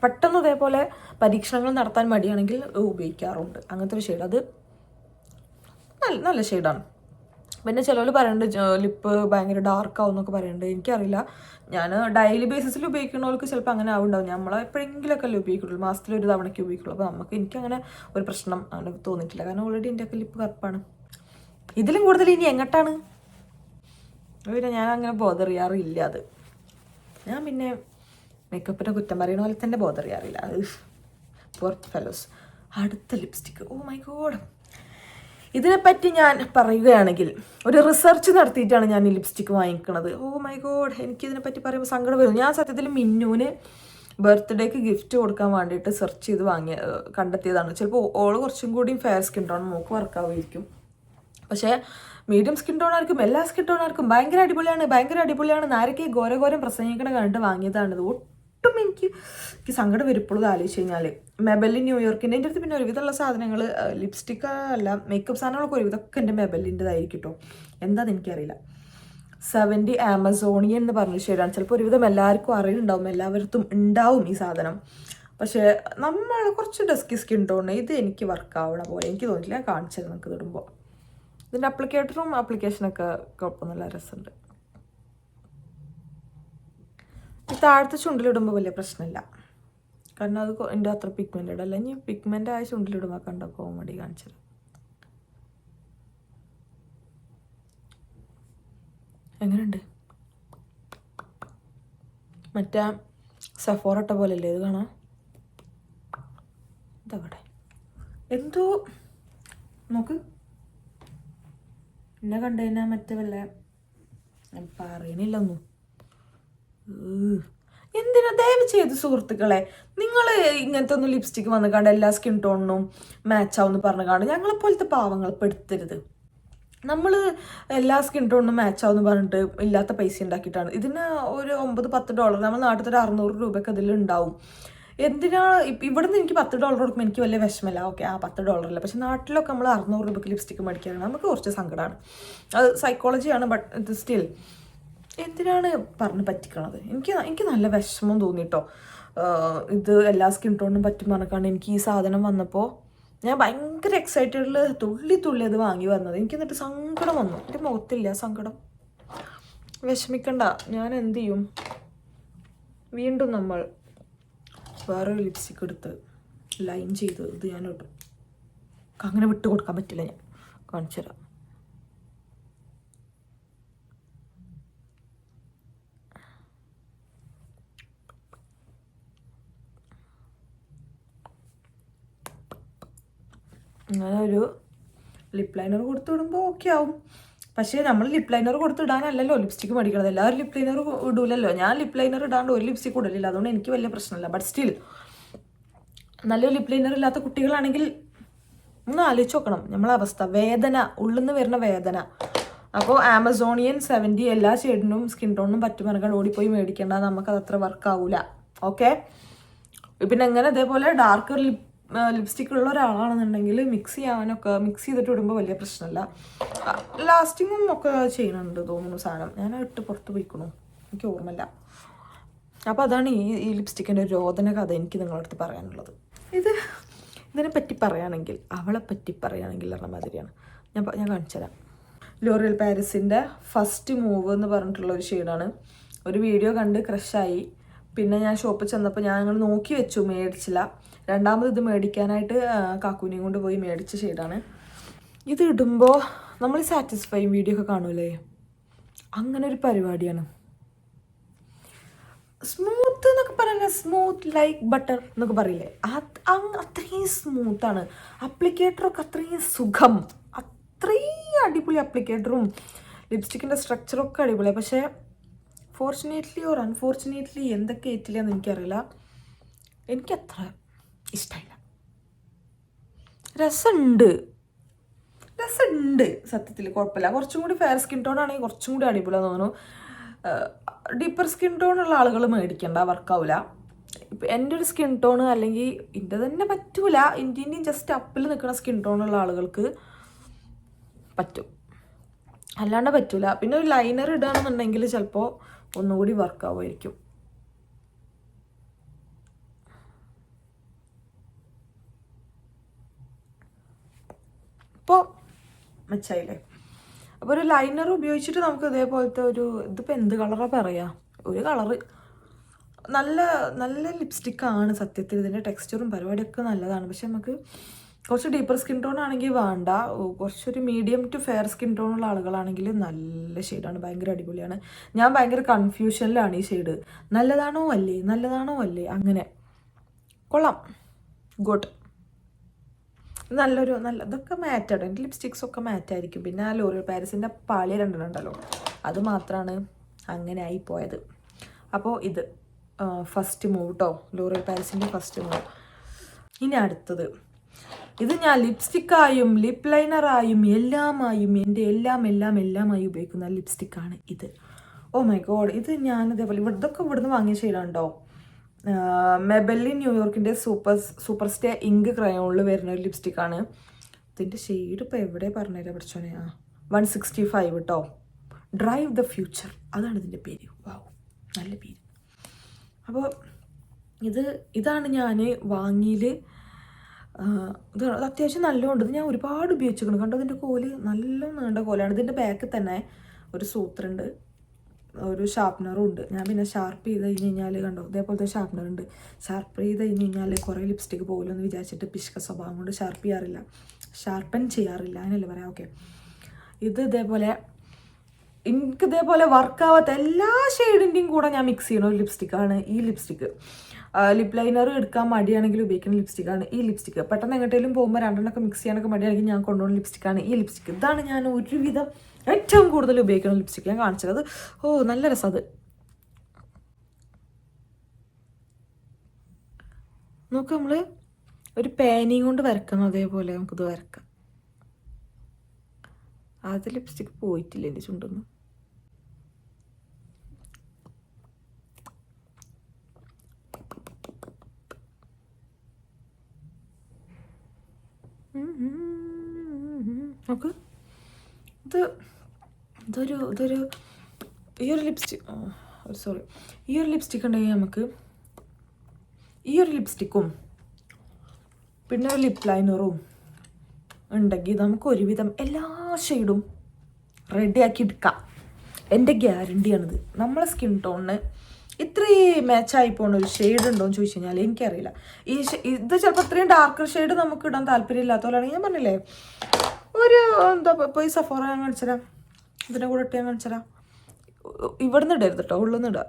പെട്ടെന്ന് ഇതേപോലെ പരീക്ഷണങ്ങൾ നടത്താൻ മടിയാണെങ്കിൽ ഉപയോഗിക്കാറുണ്ട് അങ്ങനത്തെ ഒരു ഷെയ്ഡ്. അത് നല്ല ഷെയ്ഡാണ്. പിന്നെ ചിലവർ പറയുന്നുണ്ട് ലിപ്പ് ഭയങ്കര ഡാർക്ക് ആവും എന്നൊക്കെ പറയുന്നുണ്ട്. എനിക്കറിയില്ല, ഞാൻ ഡെയിലി ബേസിസിൽ ഉപയോഗിക്കുന്നവർക്ക് ചിലപ്പോൾ അങ്ങനെ ആവുണ്ടാവും. നമ്മൾ എപ്പോഴെങ്കിലുമൊക്കെ അല്ലേ ഉപയോഗിക്കുള്ളൂ, മാസത്തിലൊരു തവണയ്ക്ക് ഉപയോഗിക്കുള്ളൂ. അപ്പോൾ എനിക്കങ്ങനെ ഒരു പ്രശ്നം അങ്ങനെ തോന്നിയിട്ടില്ല, കാരണം ഓൾറെഡി എൻ്റെയൊക്കെ ലിപ്പ് കറുപ്പാണ്. ഇതിലും കൂടുതൽ ഇനി എങ്ങോട്ടാണ് പിന്നെ ഞാൻ അങ്ങനെ ബോധറിയാറില്ല. അത് ഞാൻ പിന്നെ മേക്കപ്പിനെ കുറ്റം പറയുന്ന പോലെ തന്നെ ബോധറിയാറില്ല. അത് പോർ ഫെലോസ്. അടുത്ത ലിപ്സ്റ്റിക്ക്, ഓ മൈ ഗോഡ്. ഇതിനെപ്പറ്റി ഞാൻ പറയുകയാണെങ്കിൽ ഒരു റിസർച്ച് നടത്തിയിട്ടാണ് ഞാൻ ഈ ലിപ്സ്റ്റിക്ക് വാങ്ങിക്കുന്നത്. ഓ മൈ ഗോഡ്, എനിക്കിതിനെപ്പറ്റി പറയുമ്പോൾ സങ്കടം വരും. ഞാൻ സത്യത്തിൽ മിന്നുവിന് ബർത്ത്ഡേക്ക് ഗിഫ്റ്റ് കൊടുക്കാൻ വേണ്ടിയിട്ട് സെർച്ച് ചെയ്ത് കണ്ടെത്തിയതാണ്. ചിലപ്പോൾ ഓള് കുറച്ചും കൂടി ഫെയർ സ്കിൻ ടോൺ നോക്ക് വർക്കാവുമായിരിക്കും. പക്ഷേ മീഡിയം സ്കിൻ ടോണാർക്കും എല്ലാ സ്കിൻ ടോണാർക്കും ഭയങ്കര അടിപൊളിയാണ് നാരൊക്കെ ഘോരഘോരം പ്രസംഗിക്കണ കണ്ടിട്ട് വാങ്ങിയതാണിത്. ഒട്ടും എനിക്ക് സങ്കടം വരും ആലോചിച്ച് കഴിഞ്ഞാൽ. മെബലിൻ ന്യൂയോർക്കിൻ്റെ എൻ്റെ അടുത്ത് പിന്നെ ഒരുവിധമുള്ള സാധനങ്ങൾ ലിപ്സ്റ്റിക്ക് അല്ല മേക്കപ്പ് സാധനങ്ങളൊക്കെ ഒരുവിധമൊക്കെ എൻ്റെ മെബലിൻ്റെതായിരിക്കും കേട്ടോ. എന്താണെന്ന് എനിക്കറിയില്ല. 70 ആമസോണിയൻ എന്ന് പറഞ്ഞ ഷെയ്ഡാണ്. ചിലപ്പോൾ ഒരുവിധം എല്ലാവർക്കും അറിയുന്നുണ്ടാവും, എല്ലാവർക്കും ഉണ്ടാവും ഈ സാധനം. പക്ഷേ നമ്മൾ കുറച്ച് ഡസ്കി സ്കിൻ ടോണ് ഇത് എനിക്ക് വർക്കാവണ പോലെ എനിക്ക് തോന്നിയില്ല. ഞാൻ കാണിച്ചത് നമുക്ക് ഇടുമ്പോൾ ഇതിൻ്റെ ആപ്ലിക്കേഷനൊക്കെ കുഴപ്പമൊന്നുമില്ല, രസമുണ്ട്. ഈ താഴത്തെ ചുണ്ടിലിടുമ്പോൾ വലിയ പ്രശ്നമില്ല, കാരണം അത് എൻ്റെ അത്ര പിഗ്മെൻറ്റഡ് അല്ല. ഇനി പിഗ്മെൻ്റ് ആയ ചുണ്ടിലിടുമ്പോൾ കണ്ട കോമഡി കാണിച്ചത്. എങ്ങനെയുണ്ട്? മറ്റേ സഫോറട്ട പോലെയല്ലേ ഇത് കാണാം. ഇതവിടെ എന്തോ നോക്ക്, എന്നെ കണ്ടു കഴിഞ്ഞാൽ മറ്റേ വല്ല പറയണില്ല ഒന്നും. എന്തിനാ ദയവ് ചെയ്ത് സുഹൃത്തുക്കളെ, നിങ്ങൾ ഇങ്ങനത്തെ ഒന്നും ലിപ്സ്റ്റിക്ക് വന്ന് കണ്ട് എല്ലാ സ്കിൻ ടോണിനും മാച്ചാവെന്ന് പറഞ്ഞു കാണും. ഞങ്ങളെപ്പോലത്തെ പാവങ്ങൾ പെടുത്തരുത്. നമ്മൾ എല്ലാ സ്കിൻ ടോണിനും മാച്ചാവെന്ന് പറഞ്ഞിട്ട് ഇല്ലാത്ത പൈസ ഉണ്ടാക്കിയിട്ടാണ്. ഇതിന് ഒരു $9-10 നമ്മൾ നാട്ടിൽ ഒരു $600 അതിലുണ്ടാവും. എന്തിനാണ് ഇവിടുന്ന് എനിക്ക് $10 കൊടുക്കുമ്പോൾ എനിക്ക് വലിയ വിഷമമില്ല, ഓക്കെ ആ $10 ഇല്ല. പക്ഷെ നാട്ടിലൊക്കെ നമ്മൾ $600 ലിപ്സ്റ്റിക്ക് മേടിക്കുകയാണ്, നമുക്ക് കുറച്ച് സങ്കടമാണ്. അത് സൈക്കോളജിയാണ്. ബട്ട് ഇത് സ്റ്റിൽ എന്തിനാണ് പറഞ്ഞ് പറ്റിക്കണത്? എനിക്ക് നല്ല വിഷമം തോന്നിട്ടോ. ഇത് എല്ലാ സ്കിൻ ടോണിനും പറ്റും പറഞ്ഞാണ് എനിക്ക് ഈ സാധനം വന്നപ്പോൾ ഞാൻ ഭയങ്കര എക്സൈറ്റഡിൽ തുള്ളി അത് വാങ്ങി വന്നത്. എനിക്ക് എന്നിട്ട് സങ്കടം വന്നു. എൻ്റെ മുഖത്തില്ല സങ്കടം. വിഷമിക്കണ്ട, ഞാൻ എന്ത് ചെയ്യും, വീണ്ടും നമ്മൾ വേറൊരു ലിപ്സ്റ്റിക്ക് എടുത്ത് ലൈൻ ചെയ്ത് ഇത് ഞാൻ ഇട്ടു. അങ്ങനെ വിട്ട് കൊടുക്കാൻ പറ്റില്ല, ഞാൻ കാണിച്ചു തരാം. അങ്ങനെ ഒരു ലിപ്പ് ലൈനർ കൊടുത്ത് വിടുമ്പോൾ ഓക്കെ ആവും. പക്ഷേ നമ്മൾ ലിപ്പ് ലൈനർ കൊടുത്തിടാനല്ലല്ലോ ലിപ്സ്റ്റിക്ക് മേടിക്കണത്. എല്ലാവരും ലിപ്പ് ലൈനർ ഇടൂലല്ലോ. ഞാൻ ലിപ്പ് ലൈനർ ഇടാണ്ട് ഒരു ലിപ്സ്റ്റിക്ക് ഇടലില്ല, അതുകൊണ്ട് എനിക്ക് വലിയ പ്രശ്നമില്ല. ബട്ട് സ്റ്റിൽ നല്ലൊരു ലിപ്പ് ലൈനർ ഇല്ലാത്ത കുട്ടികളാണെങ്കിൽ ഒന്ന് ആലോചിച്ച് നോക്കണം നമ്മളെ അവസ്ഥ. വേദന, ഉള്ളിൽ നിന്ന് വരുന്ന വേദന. അപ്പോൾ ആമസോണിയൻ 70 എല്ലാ ഷെയ്ഡിനും സ്കിൻ ടോണിനും പറ്റും പറഞ്ഞാൽ ഓടിപ്പോയി മേടിക്കേണ്ട, നമുക്കത് അത്ര വർക്കാവൂല. ഓക്കെ. പിന്നെ എങ്ങനെ ഇതേപോലെ ഡാർക്ക് ലിപ്സ്റ്റിക് ഉള്ള ഒരാളാണെന്നുണ്ടെങ്കിൽ മിക്സ് ചെയ്തിട്ട് ഇടുമ്പോൾ വലിയ പ്രശ്നമില്ല. ലാസ്റ്റിങ്ങും ഒക്കെ ചെയ്യണുണ്ട് തോന്നുന്നു സാധനം. ഞാൻ ഇട്ട് പുറത്ത് പോയിക്കണു, എനിക്ക് ഓർമ്മയില്ല. അപ്പോൾ അതാണ് ഈ ലിപ്സ്റ്റിക്കിൻ്റെ ഒരു രോദന കഥ എനിക്ക് നിങ്ങളുടെ അടുത്ത് പറയാനുള്ളത്. ഇതിനെ പറ്റി പറയുകയാണെങ്കിൽ, അവളെ പറ്റി പറയുകയാണെങ്കിൽ പറഞ്ഞ മാതിരിയാണ്. ഞാൻ കാണിച്ചുതരാം. ലോറിയൽ പാരീസിൻ്റെ ഫസ്റ്റ് മൂവ് എന്ന് പറഞ്ഞിട്ടുള്ള ഒരു ഷെയ്ഡാണ്. ഒരു വീഡിയോ കണ്ട് ക്രഷായി. പിന്നെ ഞാൻ ഷോപ്പിൽ ചെന്നപ്പോൾ ഞാൻ അങ്ങനെ നോക്കി വെച്ചു, മേടിച്ചില്ല. രണ്ടാമത് ഇത് മേടിക്കാനായിട്ട് കാക്കൂനെയും കൊണ്ട് പോയി മേടിച്ച ഷെയ്ഡാണ്. ഇത് ഇടുമ്പോൾ നമ്മൾ സാറ്റിസ്ഫൈങ് വീഡിയോ ഒക്കെ കാണൂലേ, അങ്ങനെ ഒരു പരിപാടിയാണ്. സ്മൂത്ത് എന്നൊക്കെ പറയുന്നത്, സ്മൂത്ത് ലൈക്ക് ബട്ടർ എന്നൊക്കെ പറയില്ലേ, അത്രയും സ്മൂത്താണ്. അപ്ലിക്കേറ്ററൊക്കെ അത്രയും സുഖം, അത്രയും അടിപൊളി അപ്ലിക്കേറ്ററും ലിപ്സ്റ്റിക്കിൻ്റെ സ്ട്രക്ചറൊക്കെ അടിപൊളിയാണ്. പക്ഷേ ഫോർച്ചുനേറ്റ്ലി ഓർ അൺഫോർച്ചുനേറ്റ്ലി എന്തൊക്കെ ഏറ്റില്ല എന്ന് എനിക്കറിയില്ല, എനിക്കത്ര ഇഷ്ടമായില്ല. രസമുണ്ട് സത്യത്തിൽ, കുഴപ്പമില്ല. കുറച്ചും കൂടി ഫെയർ സ്കിൻ ടോൺ ആണെങ്കിൽ കുറച്ചും കൂടി അടിപൊളിയാന്ന് തോന്നുന്നു. ഡീപ്പർ സ്കിൻ ടോൺ ഉള്ള ആളുകൾ മേടിക്കണ്ട, വർക്കാവില്ല. ഇപ്പം എൻ്റെ ഒരു സ്കിൻ ടോൺ അല്ലെങ്കിൽ എൻ്റെ തന്നെ പറ്റൂല, ഇന്ത്യൻ്റെയും ജസ്റ്റ് അപ്പിൽ നിൽക്കുന്ന സ്കിൻ ടോണുള്ള ആളുകൾക്ക് പറ്റും, അല്ലാണ്ട് പറ്റൂല. പിന്നെ ഒരു ലൈനർ ഇടുകയാണെന്നുണ്ടെങ്കിൽ ചിലപ്പോൾ ഒന്നുകൂടി വർക്കാവുമായിരിക്കും. ഇപ്പോൾ മെച്ചായില്ലേ? അപ്പോൾ ഒരു ലൈനർ ഉപയോഗിച്ചിട്ട് നമുക്ക് ഇതേപോലത്തെ ഒരു, ഇതിപ്പോൾ എന്ത് കളറാണ് പറയുക, ഒരു കളറ് നല്ല നല്ല ലിപ്സ്റ്റിക്കാണ് സത്യത്തിൽ. ഇതിൻ്റെ ടെക്സ്ചറും പരിപാടിയൊക്കെ നല്ലതാണ്. പക്ഷെ നമുക്ക് കുറച്ച് ഡീപ്പർ സ്കിൻ ടോൺ ആണെങ്കിൽ വേണ്ട, കുറച്ചൊരു മീഡിയം ടു ഫെയർ സ്കിൻ ടോണുള്ള ആളുകളാണെങ്കിൽ നല്ല ഷെയ്ഡാണ്, ഭയങ്കര അടിപൊളിയാണ്. ഞാൻ ഭയങ്കര കൺഫ്യൂഷനിലാണ് ഈ ഷെയ്ഡ്, നല്ലതാണോ അല്ലേ അങ്ങനെ. കൊള്ളാം, ഗുഡ്. നല്ല ഇതൊക്കെ മാറ്റാണ്, എൻ്റെ ലിപ്സ്റ്റിക്സ് ഒക്കെ മാറ്റായിരിക്കും. പിന്നെ ആ ലോറിയൽ പാരീസിൻ്റെ പാളി രണ്ടെണ്ണുണ്ടല്ലോ, അത് മാത്രമാണ് അങ്ങനെ ആയിപ്പോയത്. അപ്പോൾ ഇത് ഫസ്റ്റ് മൂവ് കേട്ടോ, ലോറിയൽ പാരീസിൻ്റെ ഫസ്റ്റ് മൂവ്. ഇനി അടുത്തത്, ഇത് ഞാൻ ലിപ്സ്റ്റിക്കായും ലിപ് ലൈനറായും എല്ലാമായും എൻ്റെ എല്ലാമായി ഉപയോഗിക്കുന്ന ലിപ്സ്റ്റിക്കാണ് ഇത്. ഓ മൈ ഗോഡ്, ഇത് ഞാൻ ഇതേപോലെ ഇതൊക്കെ ഇവിടുന്ന് വാങ്ങിയ ഷെയ്ഡാണോ. മെബെലിൻ ന്യൂയോർക്കിൻ്റെ സൂപ്പർ സ്റ്റേ ഇങ്ക് ക്രയോണിൽ വരുന്ന ഒരു ലിപ്സ്റ്റിക്കാണ്. ഇതിൻ്റെ ഷെയ്ഡ് ഇപ്പോൾ എവിടെ പറഞ്ഞുതരാം പഠിച്ചോനെ. 165 കേട്ടോ. ഡ്രൈവ് ദ ഫ്യൂച്ചർ, അതാണ് ഇതിൻ്റെ പേര്. വാവ്, നല്ല പേര്. അപ്പോൾ ഇതാണ് ഞാൻ വാങ്ങിയിൽ. ഇത് അത്യാവശ്യം നല്ലതുണ്ട്. ഇത് ഞാൻ ഒരുപാട് ഉപയോഗിച്ചിരിക്കണം. കണ്ടോ, ഇതിൻ്റെ കോല് നല്ല നീണ്ട കോലാണ്. ഇതിൻ്റെ ബാക്കിൽ തന്നെ ഒരു സൂത്രണ്ട്, ഒരു ഷാർപ്നറും ഉണ്ട്. ഞാൻ പിന്നെ ഷാർപ്പ് ചെയ്ത് കഴിഞ്ഞാൽ കണ്ടോ ഇതേപോലത്തെ ഷാർപ്നറുണ്ട്. ഷാർപ്പ് ചെയ്ത് കഴിഞ്ഞാൽ കുറേ ലിപ്സ്റ്റിക്ക് പോകില്ലെന്ന് വിചാരിച്ചിട്ട് പിശുക്ക സ്വഭാവം കൊണ്ട് ഷാർപ്പൻ ചെയ്യാറില്ല, അതിനല്ലേ പറയാം. ഓക്കെ, ഇത് ഇതേപോലെ എനിക്കിതേപോലെ വർക്കാവാത്ത എല്ലാ ഷെയ്ഡിൻ്റെയും കൂടെ ഞാൻ മിക്സ് ചെയ്യുന്ന ഒരു ലിപ്സ്റ്റിക്കാണ് ഈ ലിപ്സ്റ്റിക്ക്. ലിപ് ലൈനർ എടുക്കാൻ മടിയാണെങ്കിൽ ഉപയോഗിക്കുന്ന ലിപ്സ്റ്റിക്കാണ് ഈ ലിപ്സ്റ്റിക്ക്. പെട്ടെന്ന് എങ്ങോട്ടേലും പോകുമ്പോൾ രണ്ടെണ്ണമൊക്കെ മിക്സ് ചെയ്യാനൊക്കെ മടിയാണെങ്കിൽ ഞാൻ കൊണ്ടുപോകുന്ന ലിപ്സ്റ്റിക്കാണ് ഈ ലിപ്സ്റ്റിക്ക്. ഇതാണ് ഞാൻ ഒരുവിധം ഏറ്റവും കൂടുതൽ ഉപയോഗിക്കുന്ന ലിപ്സ്റ്റിക്ക്. ഞാൻ കാണിച്ചത് അത്, ഓ നല്ല രസം. അത് നോക്ക്, നമ്മൾ ഒരു പേനയും കൊണ്ട് വരക്കണം, അതേപോലെ നമുക്കിത് വരക്കാം. അത് ലിപ്സ്റ്റിക്ക് പോയിട്ടില്ല എൻ്റെ ചുണ്ടൊന്നും. നോക്ക്, ഇതൊരു ഈ ഒരു ലിപ്സ്റ്റിക് ഉണ്ടെങ്കിൽ നമുക്ക് ഈ ഒരു ലിപ്സ്റ്റിക്കും പിന്നെ ഒരു ലിപ് ലൈനറും ഉണ്ടെങ്കിൽ നമുക്ക് ഒരുവിധം എല്ലാ ഷെയ്ഡും റെഡിയാക്കി എടുക്കാം. എൻ്റെ ഗ്യാരണ്ടിയാണിത്. നമ്മളെ സ്കിൻ ടോണിന് ഇത്രയും മാച്ചായി പോകുന്ന ഒരു ഷെയ്ഡ് ഉണ്ടോ എന്ന് ചോദിച്ചു കഴിഞ്ഞാൽ എനിക്കറിയില്ല. ഇത് ചിലപ്പോൾ ഇത്രയും ഡാർക്കർ ഷെയ്ഡ് നമുക്ക് ഇടാൻ താല്പര്യമില്ലാത്തവരാണെങ്കിൽ ഞാൻ പറഞ്ഞില്ലേ, ഒരു എന്താ പോയി സഫോറ ഞാൻ കാണിച്ചുതരാം, ഇതിൻ്റെ കൂടെ ഇട്ട് ഞാൻ കാണിച്ചുതരാം. ഇവിടുന്ന് ഇടരുത് കേട്ടോ, ഉള്ളിൽ ഇടുക.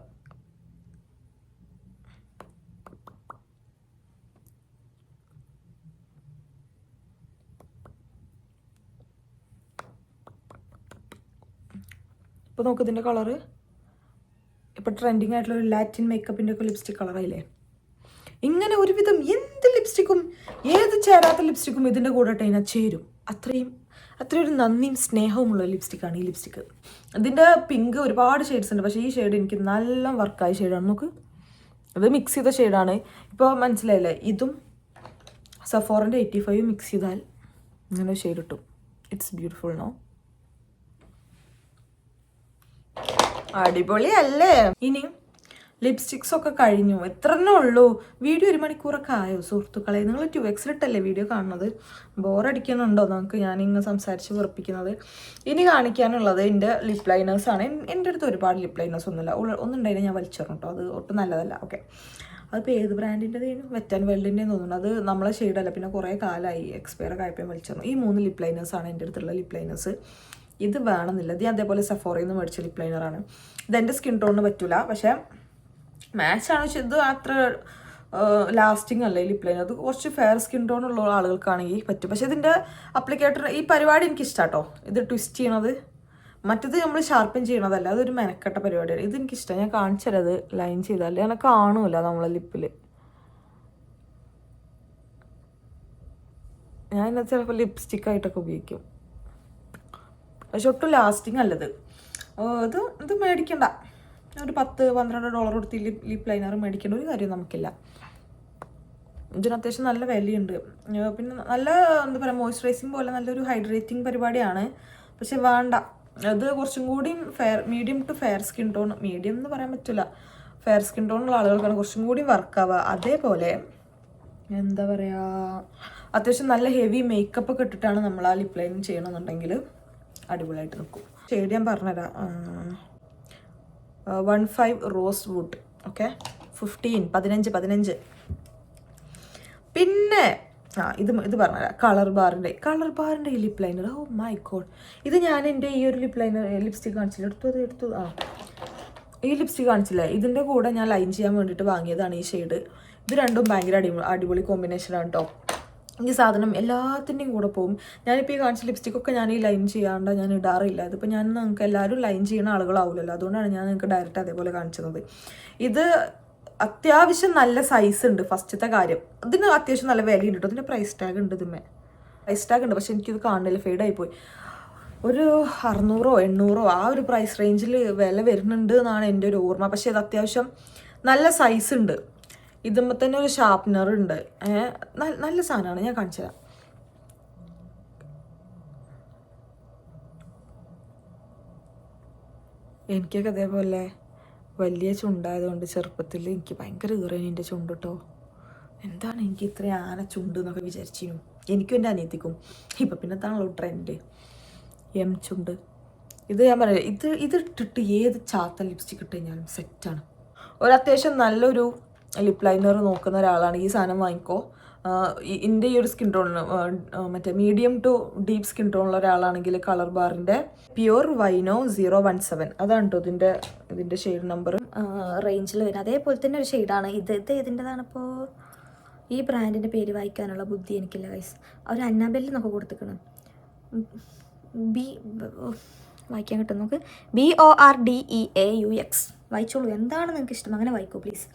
ഇപ്പോൾ നോക്ക്, ഇതിൻ്റെ കളറ് ഇപ്പോൾ ട്രെൻഡിങ് ആയിട്ടുള്ള ഒരു ലാറ്റിൻ മേക്കപ്പിൻ്റെ ഒക്കെ ലിപ്സ്റ്റിക് കളറായില്ലേ. ഇങ്ങനെ ഒരുവിധം എന്ത് ലിപ്സ്റ്റിക്കും ഏത് ചേരാത്ത ലിപ്സ്റ്റിക്കും ഇതിൻ്റെ കൂടെ ഇട്ട് കഴിഞ്ഞാൽ ചേരും. അത്രയും ഒരു നന്ദിയും സ്നേഹവുമുള്ള ലിപ്സ്റ്റിക്കാണ് ഈ ലിപ്സ്റ്റിക്ക്. ഇതിൻ്റെ പിങ്ക് ഒരുപാട് ഷെയ്ഡ്സ് ഉണ്ട്, പക്ഷേ ഈ ഷെയ്ഡ് എനിക്ക് നല്ല വർക്കായ ഷെയ്ഡാണ്. നോക്ക്, ഇത് മിക്സ് ചെയ്ത ഷെയ്ഡാണ്. ഇപ്പോൾ മനസ്സിലായില്ലേ, ഇതും സഫോറിൻ്റെ 85 മിക്സ് ചെയ്താൽ ഇങ്ങനെ ഷെയ്ഡ് കിട്ടും. It's beautiful no. അടിപൊളി അല്ലേ? ഇനി ലിപ്സ്റ്റിക്സ് ഒക്കെ കഴിഞ്ഞു, എത്രണ്ണേ ഉള്ളൂ. വീഡിയോ 1 മണിക്കൂറൊക്കെ ആയോ സുഹൃത്തുക്കളെ? നിങ്ങൾ 2x ഇട്ടല്ലേ വീഡിയോ കാണുന്നത്? ബോറടിക്കുന്നുണ്ടോ നമുക്ക് ഞാനിങ്ങനെ സംസാരിച്ച് വെറുപ്പിക്കുന്നത്? ഇനി കാണിക്കാനുള്ളത് എൻ്റെ ലിപ് ലൈനേഴ്സാണ്. എൻ്റെ അടുത്ത് ഒരുപാട് ലിപ് ലൈനേഴ്സ് ഒന്നുണ്ടായിരുന്നു, ഞാൻ വലിച്ചെറിഞ്ഞു കേട്ടോ. അത് ഒട്ടും നല്ലതല്ല. ഓക്കെ, അതിപ്പോൾ ഏത് ബ്രാൻഡിൻ്റെതേനും, വെറ്റ് ആൻഡ് വൈൽഡിൻ്റെയും തോന്നുന്നു. അത് നമ്മളെ ഷെയ്ഡല്ല, പിന്നെ കുറേ കാലമായി എക്സ്പയർ ഒക്കെ ആയപ്പോൾ വലിച്ചെറിഞ്ഞു. ഈ 3 ലിപ് ലൈനേഴ്സാണ് എൻ്റെ അടുത്തുള്ള ലിപ് ലൈനേഴ്സ്. ഇത് വേണമെന്നില്ല, ഇത് അതേപോലെ സഫോറയിൽ നിന്ന് മേടിച്ച ലിപ് ലൈനറാണ്. ഇതെൻ്റെ സ്കിൻ ടോണിന് പറ്റില്ല, പക്ഷേ മാച്ചാണ്. പക്ഷെ ഇത് അത്ര ലാസ്റ്റിംഗ് അല്ലേ ലിപ് ലൈനർ. അത് കുറച്ച് ഫെയർ സ്കിൻ ടോൺ ഉള്ള ആളുകൾക്കാണെങ്കിൽ പറ്റും. പക്ഷെ ഇതിൻ്റെ അപ്ലിക്കേറ്റർ ഈ പരിപാടി എനിക്ക് ഇഷ്ടാട്ടോ, ഇത് ട്വിസ്റ്റ് ചെയ്യണത്. മറ്റത് നമ്മൾ ഷാർപ്പൻ ചെയ്യണതല്ല, അതൊരു മെനക്കെട്ട പരിപാടിയാണ്. ഇത് എനിക്കിഷ്ടമാണ്. ഞാൻ കാണിച്ചത് ലൈൻ ചെയ്താൽ അങ്ങനെ കാണൂല നമ്മളെ ലിപ്പിൽ. ഞാൻ ഇന്നത്തെ ചിലപ്പോൾ ലിപ്സ്റ്റിക് ആയിട്ടൊക്കെ ഉപയോഗിക്കും. പക്ഷെ ഒട്ടും ലാസ്റ്റിംഗ് അല്ലത്. ഇത് മേടിക്കണ്ട. ഒരു $10-12 കൊടുത്ത് ലിപ് ലൈനർ മേടിക്കേണ്ട ഒരു കാര്യം നമുക്കില്ല. ഇതിന് അത്യാവശ്യം നല്ല വിലയുണ്ട്. പിന്നെ നല്ല എന്താ പറയുക, മോയ്സ്ചറൈസിങ് പോലെ നല്ലൊരു ഹൈഡ്രേറ്റിംഗ് പരിപാടിയാണ്. പക്ഷെ വേണ്ട, അത് കുറച്ചും കൂടി medium to fair skin tone, medium എന്ന് പറയാൻ പറ്റില്ല, ഫെയർ സ്കിൻ ടോൺ ഉള്ള ആളുകൾക്കാണ് കുറച്ചും കൂടി വർക്കാവുക. അതേപോലെ എന്താ പറയുക, അത്യാവശ്യം നല്ല ഹെവി മേക്കപ്പ് ഒക്കെ ഇട്ടിട്ടാണ് നമ്മൾ ആ ലിപ് ലൈൻ ചെയ്യണമെന്നുണ്ടെങ്കിൽ അടിപൊളിയായിട്ട് നിൽക്കും. ഷെയ്ഡ് ഞാൻ പറഞ്ഞുതരാം. 15 റോസ് വുഡ്. ഓക്കെ, 15. പിന്നെ ഇത് പറഞ്ഞുതരാം. കളർ ബാറിൻ്റെ ഈ lip liner. Oh my God, ഇത് ഞാൻ എൻ്റെ ഈ ഒരു ലിപ്സ്റ്റിക് കാണിച്ചില്ല, എടുത്തു. ഈ ലിപ്സ്റ്റിക് കാണിച്ചില്ല, ഇതിൻ്റെ കൂടെ ഞാൻ ലൈൻ ചെയ്യാൻ വേണ്ടിയിട്ട് വാങ്ങിയതാണ് ഈ ഷെയ്ഡ്. ഇത് രണ്ടും ഭയങ്കര അടിപൊളി കോമ്പിനേഷനാണ് കേട്ടോ. ഈ സാധനം എല്ലാത്തിൻ്റെയും കൂടെ പോകും. ഞാനിപ്പോൾ ഈ കാണിച്ച ലിപ്സ്റ്റിക്കൊക്കെ ഞാൻ ഈ ലൈൻ ചെയ്യാണ്ട് ഞാൻ ഇടാറില്ല. ഇതിപ്പോൾ ഞാൻ നിങ്ങൾക്ക് എല്ലാവരും ലൈൻ ചെയ്യുന്ന ആളുകളാവില്ലല്ലോ, അതുകൊണ്ടാണ് ഞാൻ നിങ്ങൾക്ക് ഡയറക്റ്റ് അതേപോലെ കാണിച്ചത്. ഇത് അത്യാവശ്യം നല്ല സൈസ് ഉണ്ട്. ഫസ്റ്റത്തെ കാര്യം, ഇതിന് അത്യാവശ്യം നല്ല വിലയുണ്ട് കേട്ടോ. ഇതിൻ്റെ പ്രൈസ് ടാഗ് ഉണ്ട്, പക്ഷെ എനിക്കിത് കാണുന്നില്ല, ഫെയ്ഡായിപ്പോയി. ഒരു 600-800 ആ ഒരു പ്രൈസ് റേഞ്ചിൽ വില വരുന്നുണ്ട് എന്നാണ് എൻ്റെ ഒരു ഓർമ്മ. പക്ഷെ ഇത് അത്യാവശ്യം നല്ല സൈസ് ഉണ്ട്. ഇതുമ്പോൾ തന്നെ ഒരു ഷാർപ്നർ ഉണ്ട്. നല്ല സാധനമാണ്, ഞാൻ കാണിച്ചു തരാം. എനിക്കൊക്കെ അതേപോലെ വലിയ ചുണ്ടായതുകൊണ്ട് ചെറുപ്പത്തിൽ എനിക്ക് ഭയങ്കര ഈറേനി എൻ്റെ ചുണ്ട് കേട്ടോ. എന്താണ് എനിക്ക് ഇത്രയും ആന ചുണ്ട് എന്നൊക്കെ വിചാരിച്ചിരുന്നു. എനിക്കും എൻ്റെ അനിയത്തിക്കും. ഇപ്പം പിന്നെ താണല്ലോ ട്രെൻഡ് ചുണ്ട്. ഇത് ഞാൻ പറയാം, ഇത് ഇട്ടിട്ട് ഏത് ചാത്ത ലിപ്സ്റ്റിക് ഇട്ട് കഴിഞ്ഞാലും സെറ്റാണ്. ഒരു അത്യാവശ്യം നല്ലൊരു ലിപ് ലൈനർ നോക്കുന്ന ഒരാളാണ് ഈ സാധനം വാങ്ങിക്കോ. എൻ്റെ ഈ ഒരു സ്കിൻ ടോണിന് മറ്റേ മീഡിയം ടു ഡീപ്പ് സ്കിൻ ടോണുള്ള ഒരാളാണെങ്കിൽ കളർ ബാറിൻ്റെ പ്യുർ വൈനോ 017 അതാണ് കേട്ടോ ഇതിൻ്റെ ഷെയ്ഡ് നമ്പർ റേഞ്ചിൽ വരും. അതേപോലെ തന്നെ ഒരു ഷെയ്ഡാണ് ഇത് ഇതിൻ്റെതാണിപ്പോൾ. ഈ ബ്രാൻഡിൻ്റെ പേര് വായിക്കാനുള്ള ബുദ്ധി എനിക്കില്ല ഗൈസ്. അവർ അന്നാബെല്ലിൽ നമുക്ക് കൊടുത്തിക്കണം. വായിക്കാൻ കിട്ടും നമുക്ക്. BORDEAUX വായിച്ചോളൂ. എന്താണ് നിങ്ങൾക്ക് ഇഷ്ടം അങ്ങനെ വായിക്കോ പ്ലീസ്.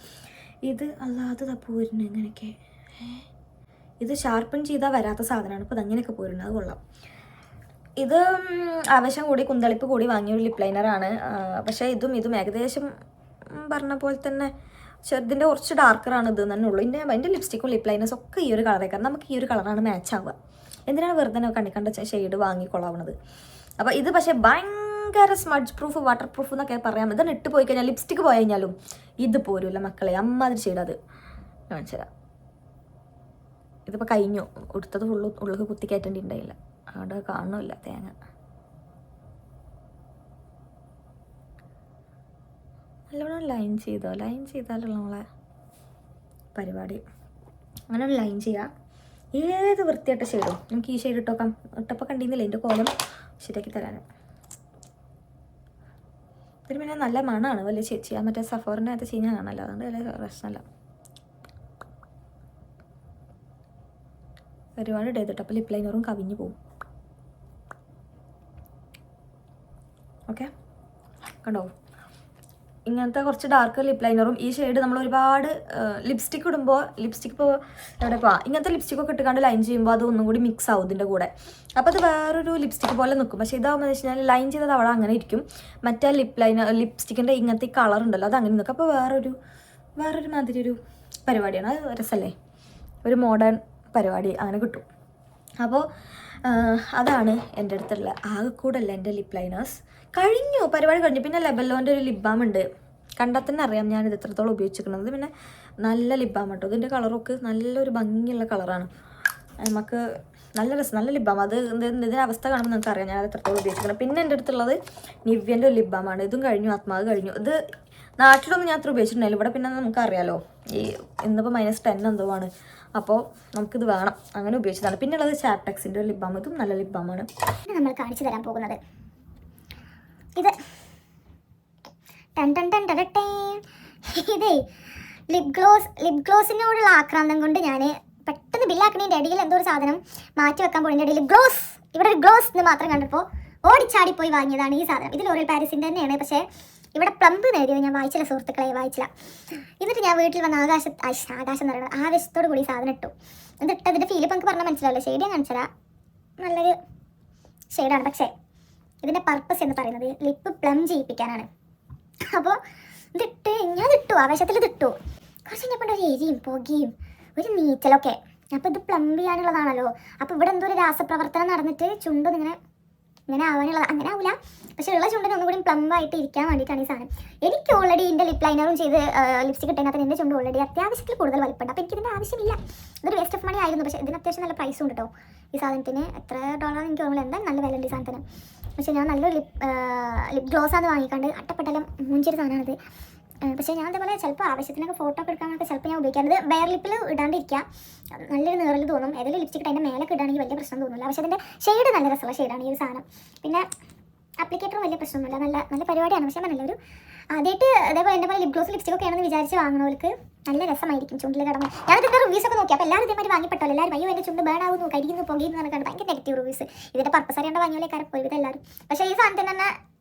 ഇത് അല്ലാതെ പോരുന്നു ഇങ്ങനെയൊക്കെ. ഇത് ഷാർപ്പൺ ചെയ്താൽ വരാത്ത സാധനമാണ്. ഇപ്പോൾ അങ്ങനെയൊക്കെ പോരുന്നത്, അത് കൊള്ളാം. ഇത് ആവശ്യം കൂടി കുന്തളിപ്പ് കൂടി വാങ്ങിയൊരു ലിപ് ലൈനറാണ്. പക്ഷേ ഇതും ഏകദേശം പറഞ്ഞ പോലെ തന്നെ ഇതിൻ്റെ കുറച്ച് ഡാർക്കറാണ് ഇത് തന്നെ ഉള്ളൂ. എൻ്റെ ലിപ്സ്റ്റിക്കും ലിപ് ലൈനേഴ്സും ഒക്കെ ഈ ഒരു കളറേക്കാണ്. നമുക്ക് ഈ ഒരു കളറാണ് മാച്ച് ആവുക. എന്തിനാണ് വെറുതെ കണ്ട ഷെയ്ഡ് വാങ്ങിക്കൊള്ളാവുന്നത്. അപ്പോൾ ഇത് പക്ഷേ ഭയങ്കര സ്മഡ്ജ് പ്രൂഫ്, വാട്ടർ പ്രൂഫ് എന്നൊക്കെ പറയാം. ഇതാണ് ഇട്ട് പോയി കഴിഞ്ഞാൽ, ലിപ്സ്റ്റിക് പോയി കഴിഞ്ഞാലും ഇത് പോരുമല്ല മക്കളെ. അമ്മാതിരി ഷെയ്ഡ് അത് കാണിച്ചു തരാം. ഇതിപ്പോൾ കഴിഞ്ഞു, കൊടുത്തത് ഉള്ളിൽ കുത്തി കയറ്റേണ്ടിണ്ടായില്ല, അവിടെ കാണുന്നില്ല തേങ്ങ. നല്ലോണം ലൈൻ ചെയ്താലുള്ള നമ്മളെ പരിപാടി. അങ്ങനെ ലൈൻ ചെയ്യാം. ഏത് വൃത്തിയായിട്ട ഷെയ്ഡും നമുക്ക് ഈ ഷെയ്ഡ് ഇട്ടപ്പോൾ കണ്ടിരുന്നില്ല എൻ്റെ കോലം ശരിയാക്കി തരാനും. ഇതിന് പിന്നെ നല്ല മണമാണ്. വലിയ ചെയ്യാൻ മറ്റേ സഫോറിൻ്റെ അകത്ത് ചെയ്യാൻ കാണല്ലോ, അതുകൊണ്ട് വലിയ പ്രശ്നമല്ല. ഒരുപാട് ഇടയിട്ടോ, അപ്പോൾ ലിപ് ലൈനറും കവിഞ്ഞു പോകും. ഓക്കെ, കണ്ടോ? ഇങ്ങനത്തെ കുറച്ച് ഡാർക്ക് ലിപ് ലൈനറും ഈ ഷെയ്ഡ് നമ്മൾ ഒരുപാട് ലിപ്സ്റ്റിക് ഇടുമ്പോൾ, ലിപ്സ്റ്റിക് ഇപ്പോൾ എവിടെ പോവാം, ഇങ്ങനത്തെ ലിപ്സ്റ്റിക്കൊക്കെ ഇട്ടുകൊണ്ട് ലൈൻ ചെയ്യുമ്പോൾ അത് ഒന്നും കൂടി മിക്സ് ആവും ഇതിൻ്റെ കൂടെ. അപ്പോൾ അത് വേറൊരു ലിപ്സ്റ്റിക് പോലെ നിൽക്കും. പക്ഷേ ഇതാകുമ്പോൾ വെച്ച് കഴിഞ്ഞാൽ ലൈൻ ചെയ്തത് അവിടെ അങ്ങനെ ഇരിക്കും. മറ്റേ ലിപ്സ്റ്റിക്കിൻ്റെ ഇങ്ങനത്തെ കളർ ഉണ്ടല്ലോ, അത് അങ്ങനെ നിൽക്കും. അപ്പോൾ വേറൊരു മാതിരി ഒരു പരിപാടിയാണ്. അത് രസമല്ലേ, ഒരു മോഡേൺ പരിപാടി അങ്ങനെ കിട്ടും. അപ്പോൾ അതാണ് എൻ്റെ അടുത്തുള്ള ആകെക്കൂടല്ല എൻ്റെ ലിപ് ലൈനേഴ്സ്. പരിപാടി കഴിഞ്ഞു. പിന്നെ ലെബലോൻ്റെ ഒരു ലിപ് ബാം ഉണ്ട്, കണ്ടാൽ തന്നെ അറിയാം ഞാനിത് എത്രത്തോളം ഉപയോഗിച്ചിരിക്കുന്നത്. പിന്നെ നല്ല ലിപ് ബാം കേട്ടോ, ഇതിൻ്റെ കളറൊക്കെ നല്ലൊരു ഭംഗിയുള്ള കളറാണ്. നമുക്ക് നല്ല രസം, നല്ല ലിപ് ബാം. അത് ഇതിൻ്റെ അവസ്ഥ കാണുമ്പോൾ നിങ്ങൾക്ക് അറിയാം ഞാൻ അത് എത്രത്തോളം ഉപയോഗിച്ചിരിക്കുന്നത്. പിന്നെ എൻ്റെ അടുത്തുള്ളത് നിവ്യൻ്റെ ഒരു ലിപ് ബാമാണ്. ഇതും കഴിഞ്ഞു, ആത്മാവ് കഴിഞ്ഞു. ഇത് നാട്ടിലൊന്നും ഞാൻ അത്ര ഉപയോഗിച്ചിട്ടുണ്ടായില്ല. ഇവിടെ പിന്നെ നമുക്കറിയാലോ, ഈ ഇന്നിപ്പോൾ -10 എന്തോ ആണ്. അപ്പോൾ നമുക്കിത് വേണം, അങ്ങനെ ഉപയോഗിച്ചതാണ്. പിന്നെ ഉള്ളത് ചാപ്ടെക്സിൻ്റെ ഒരു ലിപ് ബാം. ഇതും നല്ല ലിപ് ബാമാണ്. നമ്മൾ കാണിച്ചു തരാൻ പോകുന്നത് ഇത് ഇതേ ലിപ് ഗ്ലോസിനോടുള്ള ആക്രാന്തം കൊണ്ട് ഞാൻ പെട്ടെന്ന് ബില്ലാക്കണതിൻ്റെ ഇടയിൽ എന്തോ ഒരു സാധനം മാറ്റി വെക്കാൻ പോകുന്നതിൻ്റെ ഇടയിൽ ഗ്ലോസ്, ഇവിടെ ഒരു ഗ്ലോസ് എന്ന് മാത്രം കണ്ടപ്പോൾ ഓടിച്ചാടിപ്പോയി വാങ്ങിയതാണ് ഈ സാധനം. ഇത് ലോറിയൽ പാരീസിൻ്റെ തന്നെയാണ്. പക്ഷേ ഇവിടെ പ്ലംബ് നേടിയത് ഞാൻ വായിച്ചില്ല സുഹൃത്തുക്കളെ, വായിച്ചില്ല. എന്നിട്ട് ഞാൻ വീട്ടിൽ വന്ന ആകാശം എന്ന് പറയുന്നത് ആവേശത്തോടു കൂടി സാധനം ഇട്ടു. ഇതിട്ടതിൻ്റെ ഫീൽ ഇപ്പം എനിക്ക് പറഞ്ഞാൽ മനസ്സിലാവില്ല. ഷെയ്ഡ് ഞാൻ കാണിച്ചതാ, നല്ലൊരു ഷെയ്ഡാണ്. പക്ഷേ ഇതിൻ്റെ പർപ്പസ് എന്ന് പറയുന്നത് ലിപ്പ് പ്ലം ചെയ്യിപ്പിക്കാനാണ്. അപ്പോൾ ഞാനിട്ടു, ആവേശത്തിൽ ഇതിട്ടു. കുറച്ച് കഴിഞ്ഞപ്പോൾ ഒരു എരിയും പുകയും ഒരു നീറ്റലൊക്കെ. അപ്പോൾ ഇത് പ്ലംബ് ചെയ്യാനുള്ളതാണല്ലോ. അപ്പോൾ ഇവിടെ എന്തോ ഒരു രാസപ്രവർത്തനം നടന്നിട്ട് ചുണ്ടും ഇങ്ങനെ ആവാനുള്ളത്. അങ്ങനെ ആവില്ല, പക്ഷേ ഉള്ള ചുണ്ടിന് ഒന്നുകൂടി പ്ലംബായിട്ട് ഇരിക്കാൻ വേണ്ടിയിട്ടാണ് ഈ സാധനം. എനിക്ക് ഓൾറെഡി എൻ്റെ ലിപ്പ് ലൈനറും ചെയ്ത് ലിപ്സ്റ്റിക് ഇട്ടതിനകത്ത് എൻ്റെ ചുണ്ട് ഓൾറെഡി അത്യാവശ്യത്തിൽ കൂടുതൽ വലിപ്പമുണ്ട്. അപ്പോൾ എനിക്കിതിൻ്റെ ആവശ്യമില്ല. ഇതൊരു വേസ്റ്റ് ഓഫ് മണി ആയിരുന്നു. പക്ഷേ ഇതിന് അത്യാവശ്യം നല്ല പ്രൈസും ഉണ്ട് കേട്ടോ ഈ സാധനത്തിന്. എത്ര ഡോളറാണ് എനിക്ക് തോന്നുന്നില്ല, എന്താ നല്ല വില ഉണ്ട് ഈ സാധനത്തിന്. പക്ഷേ ഞാൻ നല്ലൊരു ലിപ് ഗ്ലോസാണ് വാങ്ങിക്കാണ്ട് അട്ടപ്പെട്ടെല്ലാം മുഞ്ചൊരു സാധനമാണിത്. പക്ഷേ ഞാൻ അതേപോലെ ചിലപ്പോൾ ആവശ്യത്തിനൊക്കെ ഫോട്ടോ ഒക്കെ എടുക്കാനൊക്കെ ചിലപ്പോൾ ഞാൻ ഉപയോഗിക്കാറുണ്ട്. ബെയർ ലിപ്പിൽ ഇടാണ്ടിരിക്കുക, നല്ലൊരു നീറൽ തോന്നും. ഏതെങ്കിലും ലിപ്സ്റ്റിക് അതിൻ്റെ മേലൊക്കെ ഇടുകയാണെങ്കിൽ വലിയ പ്രശ്നം തോന്നില്ല. പക്ഷേ അതിൻ്റെ ഷെയ്ഡ് നല്ല രസമുള്ള ഷെയ്ഡാണ് ഈ ഒരു സാധനം. പിന്നെ അപ്ലിക്കേറ്ററും വലിയ പ്രശ്നമൊന്നുമില്ല, നല്ല പരിപാടിയാണ്. പക്ഷേ നല്ലൊരു ആദ്യമായിട്ട് അതേപോലെ എൻ്റെ പോലെ ലിപ് ഗ്ലോസ് ലിപ്സ്റ്റിക് ഒക്കെ ആണെന്ന് വിചാരിച്ച് വാങ്ങുന്നവർക്ക് നല്ല രസമായിരിക്കും ചുണ്ടിൽ കിടന്ന്. ഞാനിതിൻ്റെ റിവ്യൂസ് ഒക്കെ നോക്കി. അപ്പോൾ എല്ലാവരും ഇതേമാതിരി വാങ്ങിപ്പെട്ടോ, എല്ലാവരും അയ്യോ എൻ്റെ ചുണ്ട് ബേൺ ആവുന്നു, കരിയുന്നു, പൊങ്ങിയെന്ന് പറഞ്ഞിട്ട് ഭയങ്കര നെഗറ്റീവ് റിവ്യൂസ്. ഇതിൻ്റെ പർപ്പസ് അറിയാണ്ട് വാങ്ങിയാലേ കരപ്പോയി ഇത് എല്ലാവരും. പക്ഷേ ഈ സാധനത്തിന് തന്നെ